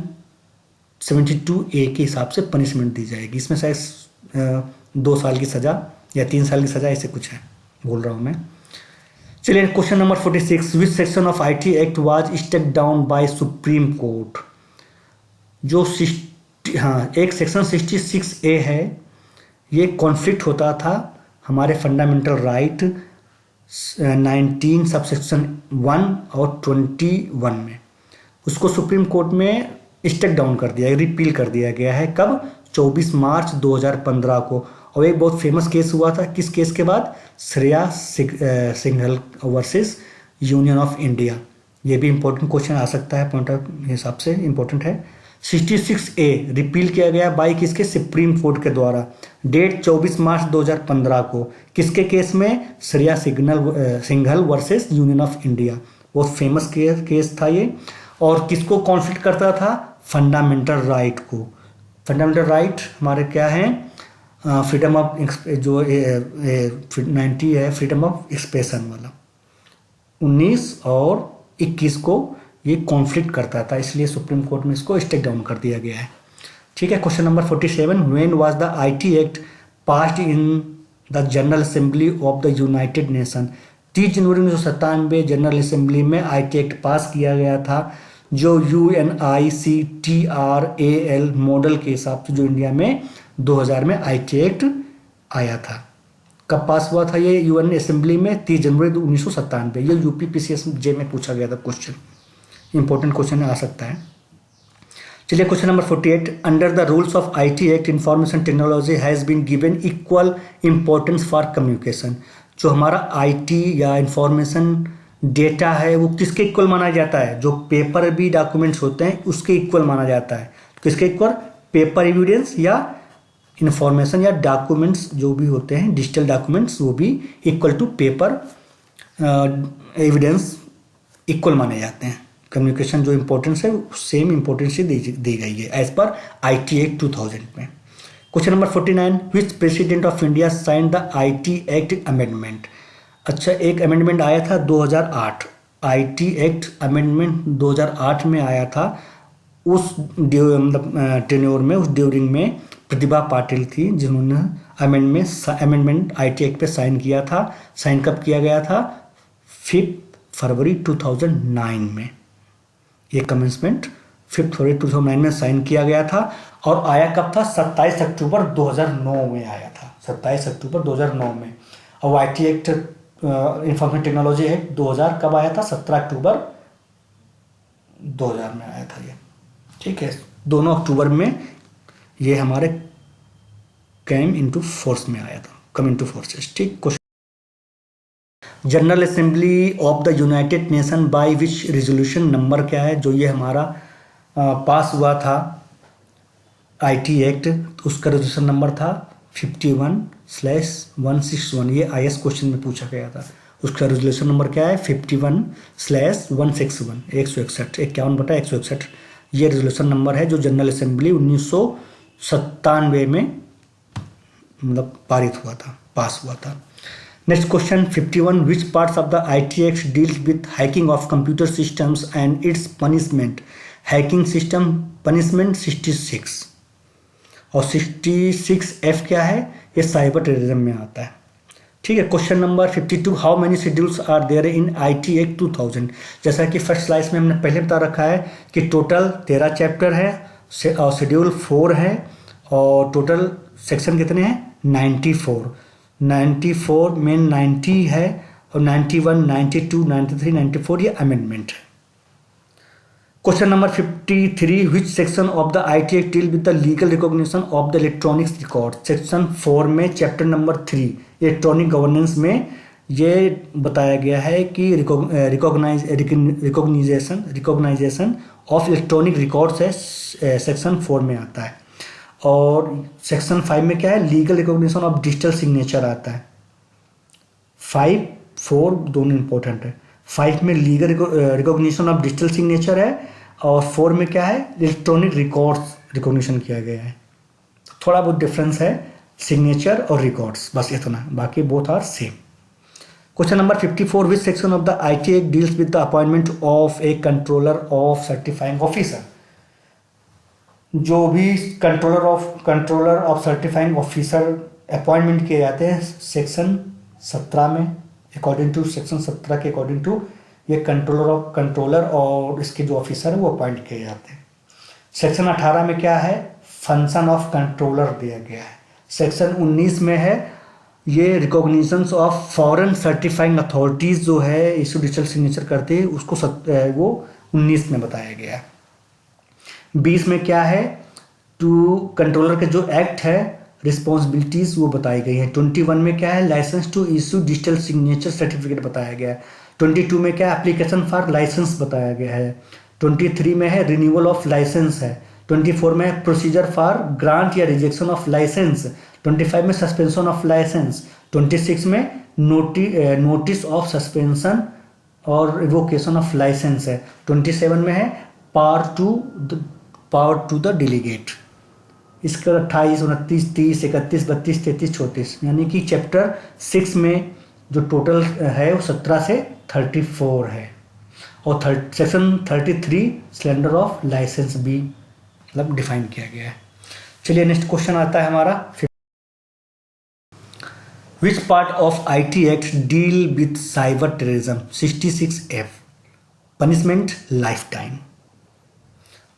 72A के हिसाब से पनिशमेंट दी जाएगी। इसमें शायद 2 साल की सज़ा या 3 साल की सज़ा ऐसे कुछ है, बोल रहा हूँ मैं। चलिए question number 46, which section of IT act was struck down by supreme court. जो एक सेक्शन 66A है, ये कॉन्फ्लिक्ट होता था हमारे फंडामेंटल राइट 19 सबसेक्शन 1 और 21 में। उसको सुप्रीम कोर्ट में स्टेक डाउन कर दिया, रिपील कर दिया गया है। कब? 24 मार्च 2015 को। और एक बहुत फेमस केस हुआ था, किस केस के बाद? Shreya Singhal versus union of India. ये भी इंपॉर्टेंट क्वेश्चन आ सकता है, पॉइंट ऑफ हिसाब से इंपॉर्टेंट है। 66A रिपील किया गया बाई किसके? सुप्रीम कोर्ट के द्वारा। डेट 24 मार्च 2015 को। किसके केस में? Shreya Singhal versus union of India. बहुत फेमस केस था ये। और किसको कॉन्फ्लिक्ट करता था? फंडामेंटल राइट को। फंडामेंटल राइट हमारे क्या है? फ्रीडम ऑफ जो 90 है, फ्रीडम ऑफ एक्सप्रेशन वाला। 19 और 21 को ये कॉन्फ्लिक्ट करता था, इसलिए सुप्रीम कोर्ट में इसको स्टेक डाउन कर दिया गया है। ठीक है, question number 47, when was the IT act passed in the general assembly of the United nation. 30 January 1997 general assembly में IT एक्ट पास किया गया था, जो UNICTRAL मॉडल के हिसाब से जो इंडिया में 2000 में IT एक्ट आया था। कब पास हुआ था ये UN असेंबली में? 30 जनवरी 1997। ये UPPCSJ में पूछा गया था क्वेश्चन, इंपॉर्टेंट क्वेश्चन आ सकता है। चलिए question number 48, under the rules of IT act information technology has been given equal importance for communication. जो हमारा IT या इंफॉर्मेशन डेटा है वो किसके इक्वल माना जाता है? जो पेपर भी डॉक्यूमेंट्स होते हैं उसके इक्वल माना जाता है। किसके इक्वल? पेपर एविडेंस या इंफॉर्मेशन या डॉक्यूमेंट्स जो भी होते हैं, डिजिटल डॉक्यूमेंट्स, वो भी equal to paper evidence equal माने जाते हैं। कम्युनिकेशन जो इंपॉर्टेंस है सेम इंपॉर्टेंस ही दी गई है एज पर IT एक्ट 2000 में। Question number 49, which president of India sign the IT act amendment. अच्छा, एक अमेंडमेंट आया था 2008, IT एक्ट अमेंडमेंट 2008 में आया था। उस टेन्योर में, उस ड्यूरिंग में प्रतिभा पाटिल थी जिन्होंने अमेंडमेंट IT एक्ट पे साइन किया था। साइन कब किया गया था? 5 फरवरी 2009 में। ये कमेंसमेंट 5 फरवरी 2009 में साइन किया गया था। और आया कब था? 27 अक्टूबर 2009 में आया था, 27 अक्टूबर 2009 में। और IT act information technology act 2000 कब आया था? 17 अक्टूबर 2000 में आया था ये। ठीक है, दोनों अक्टूबर में ये हमारे कम इनटू फोर्स में आया था, कम इनटू फोर्सेस। ठीक, question, general assembly of the United nation by which resolution, number क्या है जो ये हमारा पास हुआ था IT एक्ट? तो उसका रेजोल्यूशन नंबर था 51/161। ये IS क्वेश्चन में पूछा गया था। उसका रेजोल्यूशन नंबर क्या है? 51/161, 161, 51/161। ये रेजोल्यूशन नंबर है जो जनरल असेंबली 1997 में मतलब पारित हुआ था, पास हुआ था। Next question 51, which parts of the IT act deals with hacking of computer systems and it's punishment. Hacking system punishment 66 और 66F क्या है? ये साइबर टेररिज्म में आता है। ठीक है, question number 52, how many schedules are there in IT act 2000। जैसा कि फर्स्ट स्लाइड में हमने पहले बता रखा है कि टोटल 13 चैप्टर है और शेड्यूल 4 है, और टोटल सेक्शन कितने हैं? 94 में 90 है, और 91, 92, 93, 94 ये अमेंडमेंट है। Question number 53, which section of the IT act deal with the legal recognition of the electronics record. Section 4 में चैप्टर नंबर 3 इलेक्ट्रॉनिक गवर्नेंस में ये बताया गया है कि रिकॉग्नाइजेशन ऑफ इलेक्ट्रॉनिक रिकॉर्ड्स है, सेक्शन 4 में आता है। और सेक्शन 5 में क्या है? Legal recognition of digital signature आता है। 5, 4 दोनों इंपॉर्टेंट है। 5 में legal recognition of digital signature है, और 4 में क्या है? इलेक्ट्रॉनिक रिकॉर्ड्स रिकॉग्निशन किया गया है। थोड़ा बहुत डिफरेंस है सिग्नेचर और रिकॉर्ड्स, बस इतना, बाकी both are same. Question number 54, which section of the IT act deals with the appointment of a controller of certifying officer. जो भी controller of certifying officer appointment किए जाते हैं सेक्शन 17 में, अकॉर्डिंग टू सेक्शन 17 के अकॉर्डिंग टू ये controller और इसके जो ऑफिसर है वो अपॉइंट किए जाते हैं। सेक्शन 18 में क्या है, फंक्शन ऑफ कंट्रोलर दिया गया है। सेक्शन 19 में है ये recognition of foreign certifying authorities जो है इशू डिजिटल सिग्नेचर करते हैं उसको वो 19 में बताया गया है। 20 में क्या है, टू कंट्रोलर के जो एक्ट है रिस्पॉन्सिबिलिटीज वो बताई गई है। 21 में क्या है, licence to issue digital signature certificate बताया गया है। 22 में क्या है, एप्लीकेशन फॉर लाइसेंस बताया गया है। 23 में है रिन्यूअल ऑफ लाइसेंस है। 24 में प्रोसीजर फॉर ग्रांट या रिजेक्शन ऑफ लाइसेंस। 25 में सस्पेंशन ऑफ लाइसेंस। 26 में नोटिस ऑफ सस्पेंशन और रिवोकेशन ऑफ लाइसेंस है। 27 में है पावर टू द डेलीगेट। इसका 28, 29, 30, 31, 32, 33, 34 यानी कि चैप्टर 6 में जो टोटल है वो 17 से 34 है। और सेक्शन 33 सिलेंडर ऑफ लाइसेंस भी मतलब डिफाइन किया गया है। चलिए नेक्स्ट क्वेश्चन आता है हमारा, which part of IT act deal with cyber terrorism. 66F, punishment life time.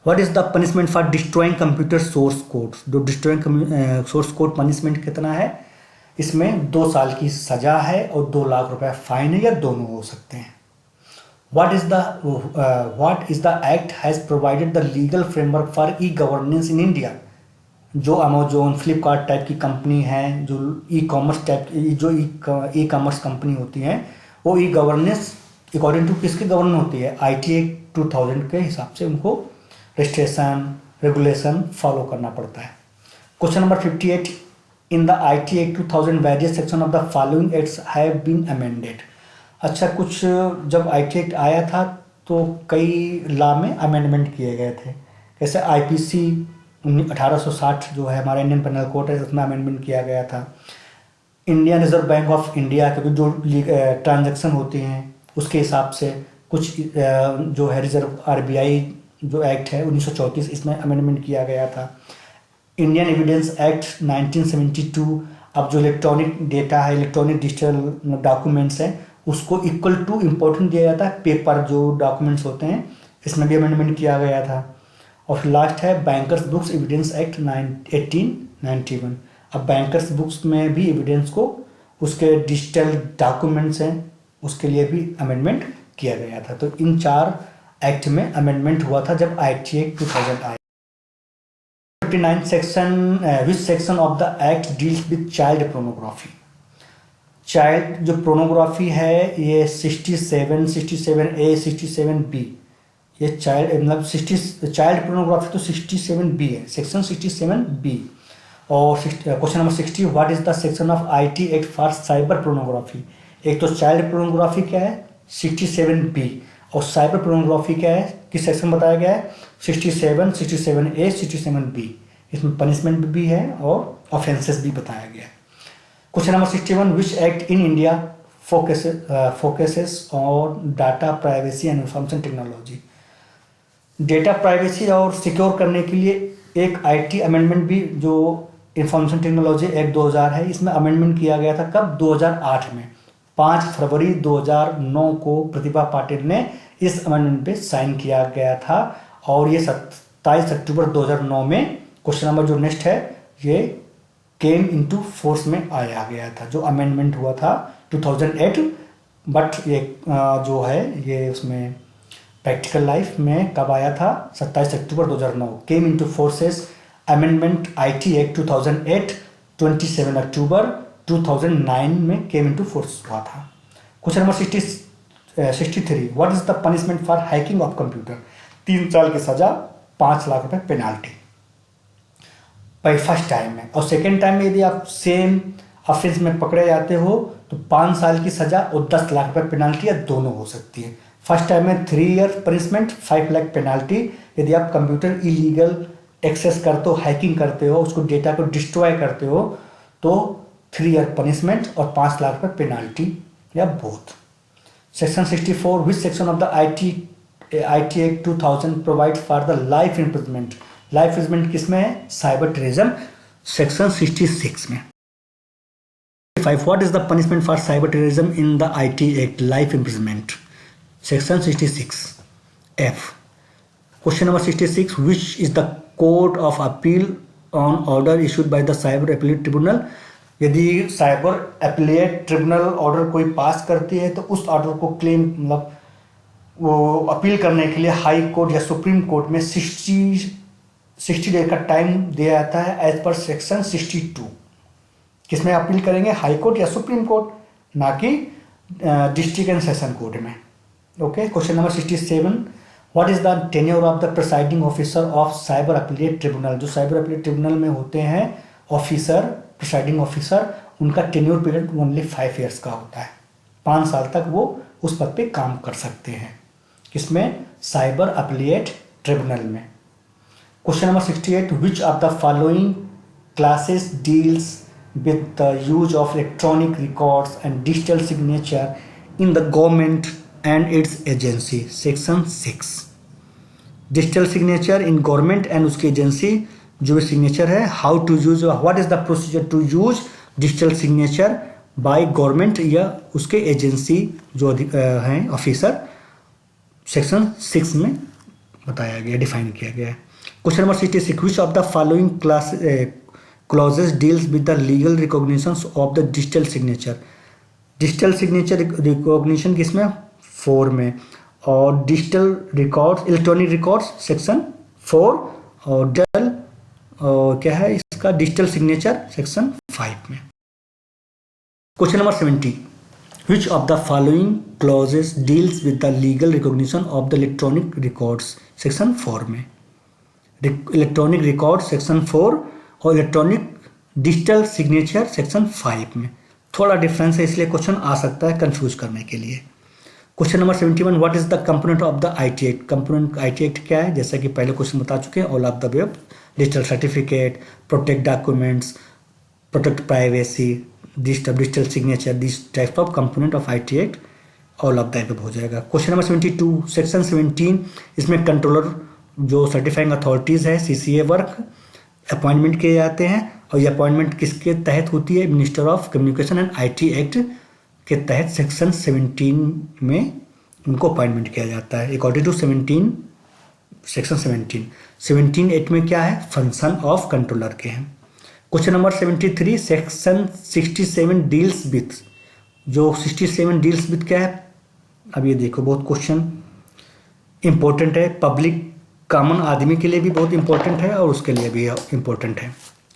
What is the punishment for destroying computer source code. जो डिस्ट्रॉइंग सोर्स कोड पनिशमेंट कितना है, इसमें 2 साल की सजा है और 2 लाख रुपए फाइन है या दोनों हो सकते हैं। What is the act has provided the legal framework for e-governance in India। जो अमेजोन फ्लिपकार्ट टाइप की कंपनी है, जो ई कॉमर्स टाइप जो ई कॉमर्स कंपनी होती हैं वो ई गवर्नेंस अकॉर्डिंग टू किसके गवर्न होती है, आईटी एक्ट 2000 के हिसाब से उनको रजिस्ट्रेशन रेगुलेशन फॉलो करना पड़ता है। Question number 58, in the IT act 2000 various section of the following acts have been amended. अच्छा, कुछ जब आईटी एक्ट आया था तो कई लॉ में अमेंडमेंट किए गए थे। जैसे आईपीसी 1860 जो है हमारा इंडियन पेनल कोड है उसमें अमेंडमेंट किया गया था। Indian reserve bank of India के जो ट्रांजैक्शन होती हैं उसके हिसाब से कुछ जो है रिजर्व आरबीआई जो एक्ट है 1934 इसमें अमेंडमेंट किया गया था। इंडियन एविडेंस एक्ट 1972, अब जो इलेक्ट्रॉनिक डेटा है इलेक्ट्रॉनिक डिजिटल डॉक्यूमेंट्स हैं उसको इक्वल टू इम्पोर्टेंट दिया जाता है पेपर जो डॉक्यूमेंट्स होते हैं, इसमें भी अमेंडमेंट किया गया था। और लास्ट है बैंकर्स बुक्स एविडेंस एक्ट 1891। अब बैंकर्स बुक्स में भी एविडेंस को उसके डिजिटल डॉक्यूमेंट्स हैं उसके लिए भी अमेंडमेंट किया गया था। तो इन 4 एक्ट में अमेंडमेंट हुआ था जब आईटी एक्ट 2000 आया। 59 section, which section of the act deals with child pornography. Child जो पोर्नोग्राफी है ये 67, 67A, 67B, ये चाइल्ड मतलब चाइल्ड पोर्नोग्राफी तो 67B है, सेक्शन 67B। और question number 60, what is the section of IT act for cyber pornography. एक तो चाइल्ड पोर्नोग्राफी क्या है 67B और साइबर पोर्नोग्राफी क्या है किस सेक्शन बताया गया है 67, 67A, 67B। इसमें पनिशमेंट भी है और ऑफेंसेस भी बताया गया है। Question number 61, which act in India focuses on data privacy and information technology. Data privacy और सिक्योर करने के लिए एक आईटी अमेंडमेंट भी जो इंफॉर्मेशन टेक्नोलॉजी एक्ट 2000 है इसमें अमेंडमेंट किया गया था। कब, 2008 में। 5 फरवरी 2009 को प्रतिभा पाटिल ने इस अमेंडमेंट पे साइन किया गया था और ये 27 अक्टूबर 2009 में क्वेश्चन नंबर जो नेक्स्ट है ये केम इनटू फोर्स में आया गया था। जो अमेंडमेंट हुआ था 2008, बट ये जो है ये उसमें प्रैक्टिकल लाइफ में कब आया था 27 अक्टूबर 2009। केम into forces amendment IT act 2008 27 अक्टूबर 2009 में केम इनटू फोर्स हुआ था। Question number 63, what is the punishment for hacking of computer. 3 साल की सजा, 5 लाख रुपए पेनाल्टी फर्स्ट टाइम में। और सेकेंड टाइम में यदि आप सेम ऑफेंस में पकड़े जाते हो तो 5 साल की सजा और 10 लाख रुपए पेनाल्टी या दोनों हो सकती है। फर्स्ट टाइम में 3 ईयर पनिशमेंट, 5 लाख पेनाल्टी। यदि आप कंप्यूटर इलीगल एक्सेस करते हो, हैकिंग करते हो, उसको डेटा को डिस्ट्रॉय करते हो तो 3 ईयर पनिशमेंट और 5 लाख रुपए पेनाल्टी या both. Section 64 which section of the IT act 2000 provide for the life imprisonment. Life imprisonment किसमें है? साइबर टेररिज्म सेक्शन 66 में। 5 what is the punishment for cyber terrorism in the IT act? Life imprisonment section 66 F। Question number 66 which is the court of appeal on order issued by the cyber appellate tribunal. यदि cyber appellate tribunal order कोई पास करती है तो उस order को claim मतलब वो appeal करने के लिए हाई कोर्ट या सुप्रीम कोर्ट में 60 डे का टाइम दिया जाता है एज पर सेक्शन 62। किसमें अपील करेंगे? हाई कोर्ट या सुप्रीम कोर्ट, ना कि डिस्ट्रिक्ट एंड सेशन कोर्ट में। Okay. Question number 67 what is the tenure of the presiding officer of cyber appellate tribunal. जो साइबर अपीलेट ट्रिब्यूनल में होते हैं ऑफिसर, प्रिसाइडिंग ऑफिसर, उनका टेन्योर पीरियड ओनली 5 ईयर्स का होता है। 5 साल तक वो उस पद पे काम कर सकते हैं। किसमें? साइबर अपीलेट ट्रिब्यूनल में। Question number 68 which of the following classes deals with the use of electronic records and digital signature in the government and its agency। section 6 digital signature in government and उसकी agency जो signature है, how to use, what is the procedure to use digital signature by government या उसके agency जो हैं officer, section 6 में बताया गया, डिफाइन किया गया है। Question number 66 which of the following clauses deals with the legal recognitions of the digital signature। Digital signature recognition किसमें? 4 में। और digital records, electronic records section 4, और डिजिटल क्या है इसका? डिजिटल सिग्नेचर सेक्शन 5 में। Question number 70 which of the following clauses deals with the legal recognition of the electronic records, section 4 में। Electronic record section 4 और इलेक्ट्रॉनिक डिजिटल सिग्नेचर सेक्शन 5 में। थोड़ा difference है, इसलिए क्वेश्चन आ सकता है कंफ्यूज करने के लिए। Question number 71 what is the component of the IT act. Component IT act क्या है? जैसा कि पहले क्वेश्चन बता चुके हैं, all of the web, digital certificate, protect documents, protect privacy, digital signature, this type of component of IT act all of the web हो जाएगा। क्वेश्चन नंबर 72 सेक्शन 17 इसमें कंट्रोलर जो सर्टिफाइंग अथॉरिटीज़ है CCA वर्क अपॉइंटमेंट किए जाते हैं, और ये अपॉइंटमेंट किसके तहत होती है? Minister of communication and IT act के तहत सेक्शन 17 में उनको अपॉइंटमेंट किया जाता है अकॉर्डिंग टू 17 सेक्शन 17 8 में क्या है? फंक्शन ऑफ कंट्रोलर के हैं। Question number 73 section 67 deals with, जो 67 डील्स विथ क्या है? अब ये देखो, बहुत क्वेश्चन इंपॉर्टेंट है, पब्लिक कॉमन आदमी के लिए भी बहुत इंपॉर्टेंट है और उसके लिए भी इंपॉर्टेंट है।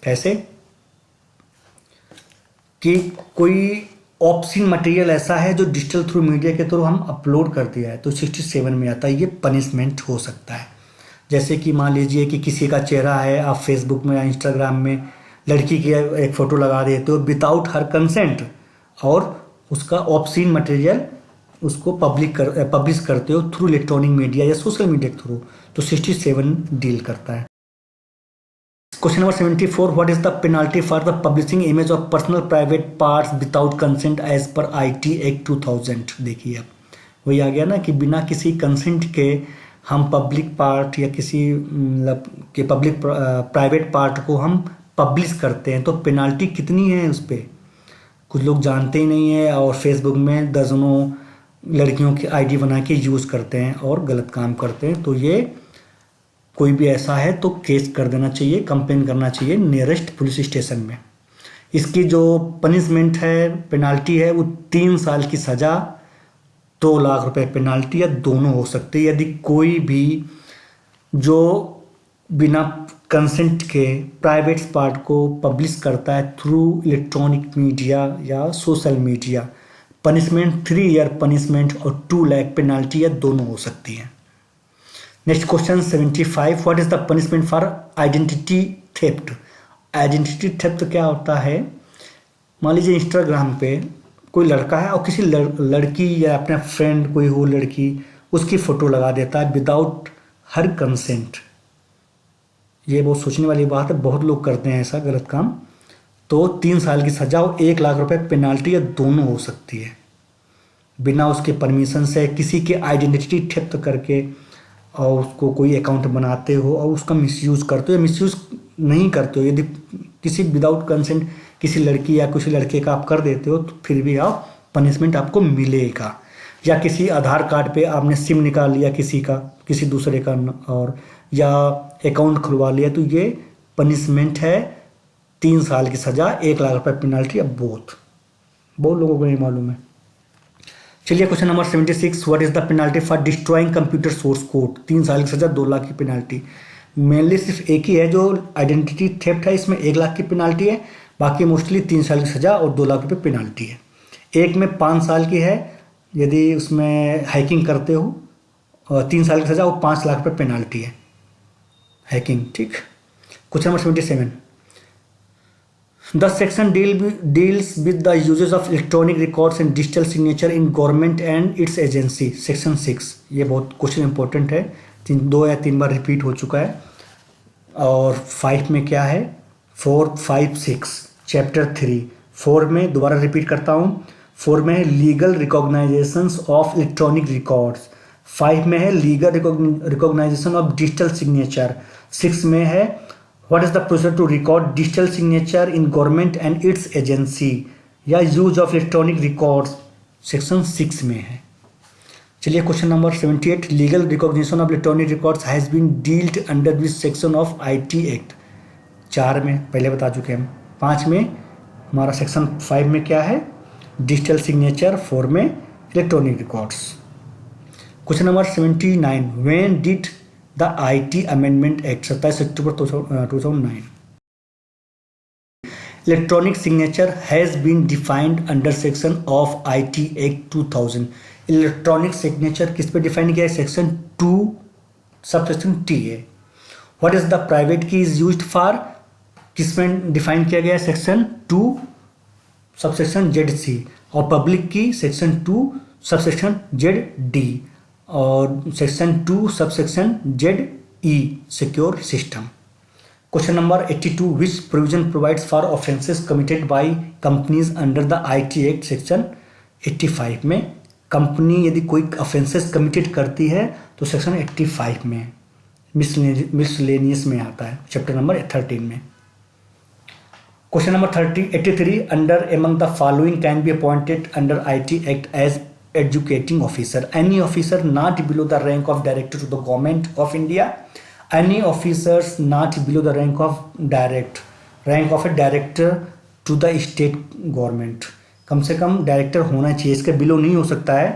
कैसे? कि कोई ऑब्स्सीन मटेरियल ऐसा है जो डिजिटल थ्रू मीडिया के थ्रू हम अपलोड कर दिया है, तो 67 में आता है, ये पनिशमेंट हो सकता है। जैसे कि मान लीजिए कि किसी का चेहरा है, आप फेसबुक में या इंस्टाग्राम में लड़की की एक फ़ोटो लगा देते हो विदाउट हर कंसेंट, और उसका ऑब्स्सीन मटेरियल उसको पब्लिश करते हो थ्रू इलेक्ट्रॉनिक मीडिया या सोशल मीडिया के थ्रू, तो 67 डील करता है। Question number 74 what is the penalty for the publishing image of personal private parts without consent as per IT act 2000। देखिए अब वही आ गया ना कि बिना किसी कंसेंट के हम पब्लिक पार्ट या किसी मतलब के पब्लिक प्राइवेट पार्ट को हम पब्लिश करते हैं, तो पेनाल्टी कितनी है उस पर? कुछ लोग जानते ही नहीं है और फेसबुक में दर्जनों लड़कियों की ID बना के यूज़ करते हैं और गलत काम करते हैं। तो ये कोई भी ऐसा है तो केस कर देना चाहिए, कंप्लेन करना चाहिए नियरेस्ट पुलिस स्टेशन में। इसकी जो पनिशमेंट है, पेनाल्टी है, वो 3 साल की सज़ा, 2 लाख रुपए पेनाल्टी, या दोनों हो सकती है। यदि कोई भी जो बिना कंसेंट के प्राइवेट पार्ट को पब्लिश करता है थ्रू इलेक्ट्रॉनिक मीडिया या social media, punishment 3 year punishment और 2 लाख पेनाल्टी, या दोनों हो सकती है। Next question 75 what is the punishment for identity theft. Identity theft क्या होता है? मान लीजिए इंस्टाग्राम पे कोई लड़का है और किसी लड़की या अपने फ्रेंड कोई हो लड़की, उसकी फ़ोटो लगा देता है विदाउट हर कंसेंट। ये बहुत सोचने वाली बात है, बहुत लोग करते हैं ऐसा गलत काम। तो 3 साल की सज़ा और 1 लाख रुपए पेनाल्टी, या दोनों हो सकती है। बिना उसके परमिशन से किसी के आइडेंटिटी थेफ्ट करके और उसको कोई अकाउंट बनाते हो और उसका मिसयूज़ करते हो या मिसयूज़ नहीं करते हो, यदि किसी विदाउट कंसेंट किसी लड़की या किसी लड़के का आप कर देते हो तो फिर भी आप पनिशमेंट आपको मिलेगा। या किसी आधार कार्ड पे आपने सिम निकाल लिया किसी का, किसी दूसरे का, और या अकाउंट खुलवा लिया, तो ये पनिशमेंट है 3 साल की सज़ा, 1 लाख रुपये पेनल्टी। अब बहुत लोगों को नहीं मालूम है। चलिए question number 76, what is the penalty for destroying computer source code? 3 साल की सजा, 2 लाख की पेनल्टी। मेनली सिर्फ एक ही है जो आइडेंटिटी थेफ्ट है, इसमें 1 लाख की पेनल्टी है, बाकी मोस्टली 3 साल की सजा और 2 लाख रुपये पेनल्टी है। एक में 5 साल की है यदि उसमें हैकिंग करते हो, और 3 साल की सजा और 5 लाख रुपये पेनल्टी है हैकिंग। ठीक। Question number 77, The section deals with the uses of electronic records and digital signature in government and its agency. Section 6, ये बहुत क्वेश्चन इंपॉर्टेंट है, 2 या 3 बार रिपीट हो चुका है। और 5 में क्या है? 4, 5, 6 चैप्टर 3। 4 में दोबारा रिपीट करता हूँ, 4 में है legal recognisation of electronic records, 5 में है legal recognisation of digital signature, 6 में है What is the procedure to record digital signature in government and its agency या use of electronic records section 6 में है। चलिए question number 78, legal recognition of electronic records has been dealt under this section of IT act. 4 में पहले बता चुके हैं हम। 5 में हमारा सेक्शन 5 में क्या है? Digital signature. 4 में electronic records. Question number 79, when did The IT Amendment Act 27 अक्टूबर 2009. Electronic signature has been defined under section of IT Act 2000. Electronic signature किस पे डिफाइन किया है? Section 2 subsection TA. What is the private key is used for? किस में define किया गया है? Section 2 subsection ZC। और पब्लिक की सेक्शन 2 सबसेक्शन ZD और section 2 subsection ZE secure system. Question number 82, which provision provides for offences committed by companies under the IT act? Section 85 में company यदि कोई ऑफेंसेस कमिटेड करती है तो सेक्शन 85 में मिसलेनियस में आता है, चैप्टर नंबर 13 में। Question number 83, under among the following can be appointed under IT act as educating officer? Any officer not below the rank of director to the government of India, any officers not below the rank of a director to the state government। कम से कम director होना चाहिए, इसके below नहीं हो सकता है।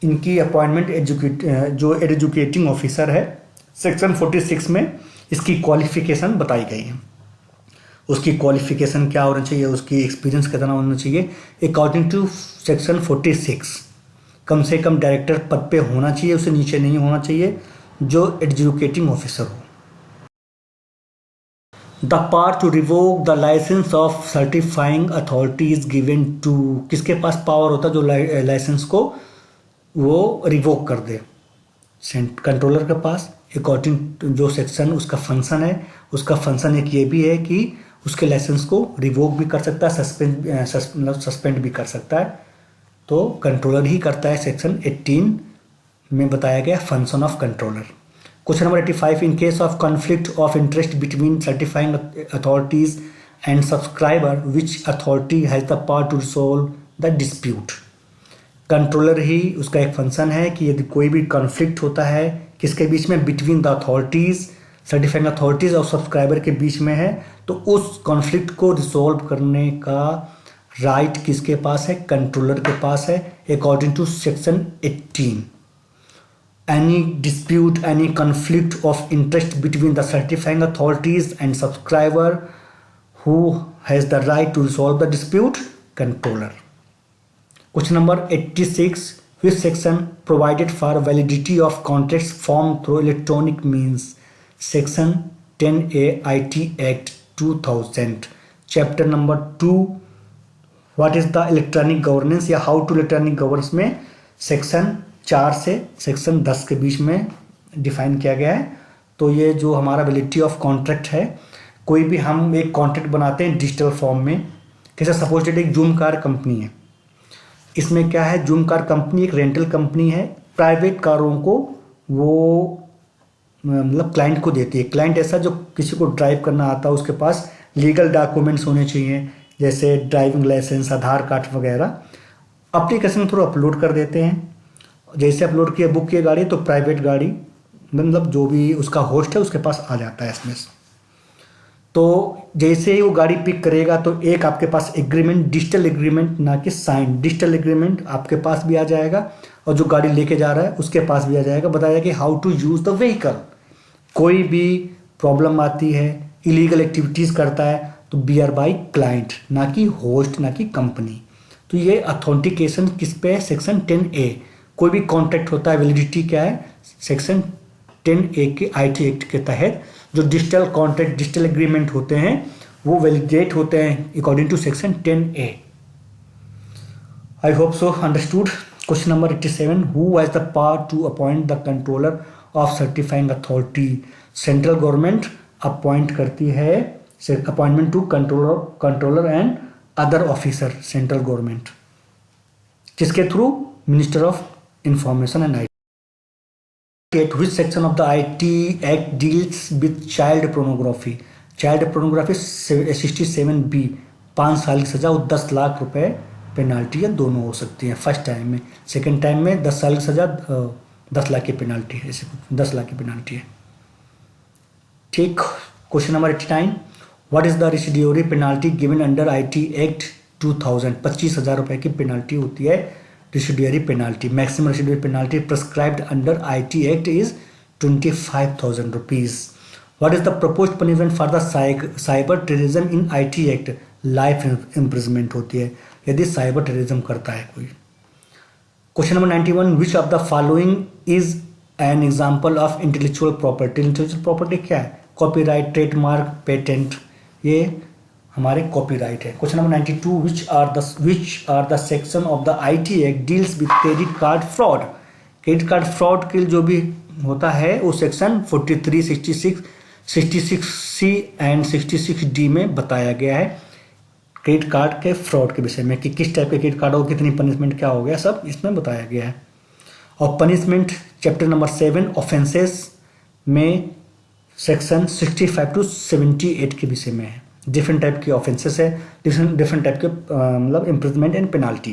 इनकी appointment जो एजुकेटिंग ऑफिसर है सेक्शन 46 में इसकी क्वालिफिकेशन बताई गई है। उसकी क्वालिफिकेशन क्या होना चाहिए, उसकी एक्सपीरियंस कितना होना चाहिए? अकॉर्डिंग टू सेक्शन 46 कम से कम डायरेक्टर पद पे होना चाहिए, उससे नीचे नहीं होना चाहिए, जो एजुकेटिंग ऑफिसर हो। The power to revoke the licence of certifying authority is given to, किसके पास पावर होता है जो लाइसेंस को वो रिवोक कर दे? कंट्रोलर के पास। अकॉर्डिंग जो सेक्शन उसका फंक्शन है, उसका फंक्शन एक ये भी है कि उसके लाइसेंस को रिवोक भी कर सकता है, सस्पेंड भी कर सकता है, तो कंट्रोलर ही करता है। सेक्शन 18 में बताया गया function of controller. Question number 85, in case of conflict of interest between certifying authorities and subscriber which authority has the power to resolve the dispute? Controller ही उसका एक फंक्शन है कि यदि कोई भी कॉन्फ्लिक्ट होता है किसके बीच में? Between the authorities, certifying authorities और सब्सक्राइबर के बीच में है, तो उस कॉन्फ्लिक्ट को रिसोल्व करने का राइट किसके पास है? कंट्रोलर के पास है, according to section 18। Any dispute, any conflict of interest between the certifying authorities and subscriber, who has the right to resolve the dispute? Controller. Question number 86, which section provided for validity of contracts form through electronic means? Section 10A IT Act 2000, chapter number 2, what is the electronic governance या how to electronic governance में section 4 से section 10 के बीच में define किया गया है। तो ये जो हमारा वैलिडिटी ऑफ कॉन्ट्रैक्ट है, कोई भी हम एक कॉन्ट्रैक्ट बनाते हैं डिजिटल फॉर्म में, कैसे सपोज डेट एक जूम कार कंपनी है, इसमें क्या है, जूम कार कंपनी एक रेंटल कंपनी है, प्राइवेट कारों को वो मतलब क्लाइंट को देती है। क्लाइंट ऐसा जो किसी को ड्राइव करना आता है, उसके पास लीगल डॉक्यूमेंट्स होने चाहिए, जैसे ड्राइविंग लाइसेंस, आधार कार्ड वगैरह, एप्लीकेशन थ्रू अपलोड कर देते हैं। जैसे अपलोड किया, बुक किया गाड़ी, तो प्राइवेट गाड़ी मतलब जो भी उसका होस्ट है उसके पास आ जाता है एसएमएस। तो जैसे ही वो गाड़ी पिक करेगा तो एक आपके पास एग्रीमेंट, डिजिटल एग्रीमेंट, ना कि साइन, डिजिटल एग्रीमेंट आपके पास भी आ जाएगा और जो गाड़ी लेके जा रहा है उसके पास भी आ जाएगा, बताया कि how to use the vehicle. कोई भी प्रॉब्लम आती है, इलीगल एक्टिविटीज़ करता है, तो बी आर बाई क्लाइंट, ना कि होस्ट, ना कि कंपनी। तो ये अथेंटिकेशन किस पे है, सेक्शन 10A। कोई भी कॉन्ट्रैक्ट होता है, वैलिडिटी क्या है, सेक्शन 10A के आईटी एक्ट के तहत जो डिजिटल कॉन्ट्रैक्ट, डिजिटल एग्रीमेंट होते हैं वो वैलिडेट होते हैं according to section 10A। I hope so understood. Question number 87, who has the power to appoint the controller of certifying authority. Central government appoint करती है, appointment to controller and other officer, central government, किसके through, minister of information and IT। Which section of the IT Act deals with child pornography? Child pornography 67B, 5 साल की सजा और 10 लाख रुपए penalty है, दोनों हो सकती है। फर्स्ट टाइम में, सेकंड टाइम में 10 साल की सजा, 10 लाख की पेनाल्टी है, ऐसे 10 लाख की पेनाल्टी है। ठीक। Question number 89, what is the residuary penalty given under IT Act 2000? 25,000 रुपए की पेनाल्टी होती है residuary penalty. Maximum residuary penalty prescribed under IT Act is 25,000 rupees. What is the proposed punishment for the cyber terrorism in IT Act? Life imprisonment होती है यदि cyber terrorism करता है कोई। Question number 91, which of the following is an example of intellectual property? Intellectual property क्या है? Copyright, trademark, patent, ये हमारे कॉपीराइट है। Question number 92, which are the section of the IT Act deals with credit card fraud? Credit card fraud के जो भी होता है वो सेक्शन 43, 66, 66C एंड 66D में बताया गया है। क्रेडिट कार्ड के फ्रॉड के विषय में कि किस टाइप के क्रेडिट कार्ड हो, कितनी पनिशमेंट क्या हो गया, सब इसमें बताया गया है। और पनिशमेंट चैप्टर नंबर 7 ऑफेंसेस में सेक्शन 65 to 78 के विषय में है। डिफरेंट टाइप की ऑफेंसेस है, डिफरेंट टाइप के मतलब imprisonment and penalty.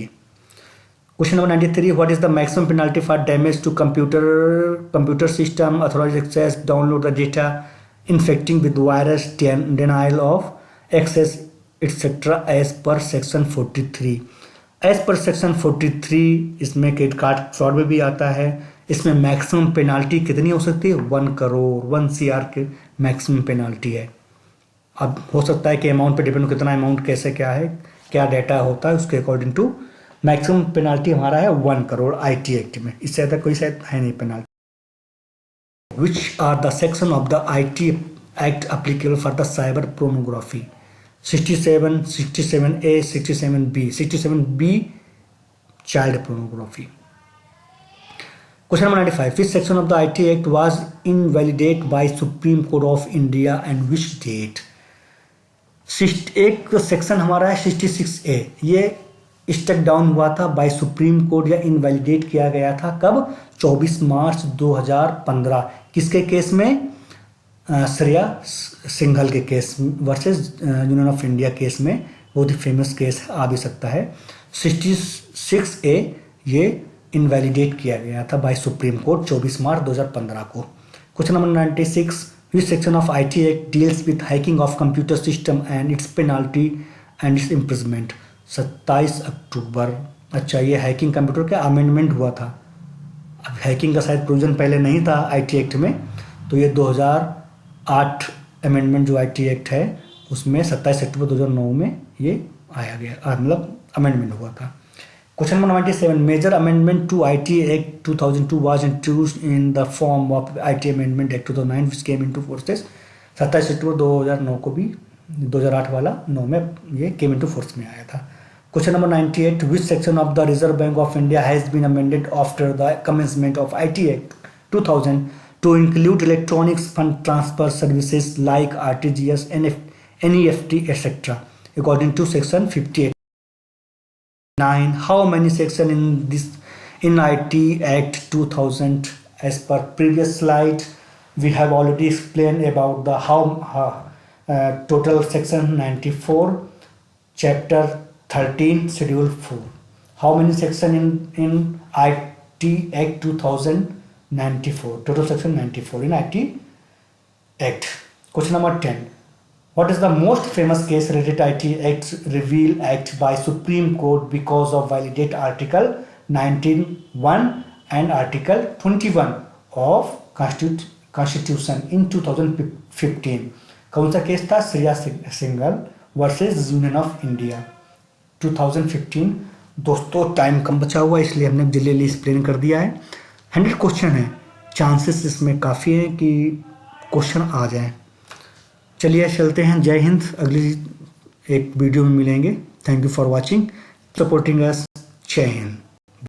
Question number 93, what is the maximum penalty for damage to computer system, authorise access, download the data, infecting with virus, denial of access etcetera as per section 43। As per section 43 इसमें credit card fraud में भी आता है। इसमें maximum penalty कितनी हो सकती है? 1 करोड़, 1 CR के मैक्सिमम पेनाल्टी है। अब हो सकता है कि अमाउंट पे डिपेंड हो, कितना अमाउंट, कैसे क्या है, क्या डाटा होता है, उसके अकॉर्डिंग टू मैक्सिमम पेनाल्टी हमारा है 1 करोड़ IT एक्ट में। इससे ज़्यादा कोई शायद है नहीं penalty. Which are the section of the IT act applicable for the cyber pornography? 67, 67A, 67B। 67B child pornography. Question number 95, which section of the IT act was invalidate by supreme court of India and which date? एक section हमारा है 66A, ये struck down हुआ था by supreme court या invalidate किया गया था कब? 24 मार्च 2015। किसके केस में? श्रेया सिंघल के case versus union of India case में, बहुत ही फेमस केस है, आ भी सकता है। 66A ये इनवैलिडेट किया गया था बाय सुप्रीम कोर्ट 24 मार्च 2015 को। Question number 96, which section of IT act deals with hacking of computer system and it's penalty and it's imprisonment? 27 अक्टूबर। अच्छा, ये हैकिंग कंप्यूटर का अमेंडमेंट हुआ था। अब हैकिंग का शायद प्रोविजन पहले नहीं था IT एक्ट में, तो ये 2008 अमेंडमेंट जो IT एक्ट है उसमें 27 अक्टूबर 2009 में ये आया गया, मतलब अमेंडमेंट हुआ था। Question number 97, major amendment to IT act 2002 was introduced in the form of IT amendment act 2009 which came into forces. 27 अक्टूबर 2009 को भी 2008 वाला 9 में ये केम इनटू फोर्स में आया था। Question number 98, which section of the reserve bank of India has been amended after the commencement of IT act 2000 to include electronic fund transfer services like RTGS, NEFT, etc. according to section 58. 9. How many sections in IT Act 2000? As per previous slide, we have already explained about the total section 94, chapter 13, schedule 4. How many sections in IT Act 2094? Total section 94 in IT Act. Question number 10. What is the most famous case related to IT Act Reveal Act by Supreme Court because of violate Article 19(1) and Article 21 of Constitution in 2015? कौन सा case था? Shreya Singhal versus union of India 2015। दोस्तों time कम बचा हुआ इसलिए हमने जल्दी explain कर दिया है। 100 क्वेश्चन है, चांसेस इसमें काफ़ी हैं कि क्वेश्चन आ जाएं। चलिए चलते हैं। जय हिंद। अगली एक वीडियो में मिलेंगे। Thank you for watching, supporting us. जय हिंद।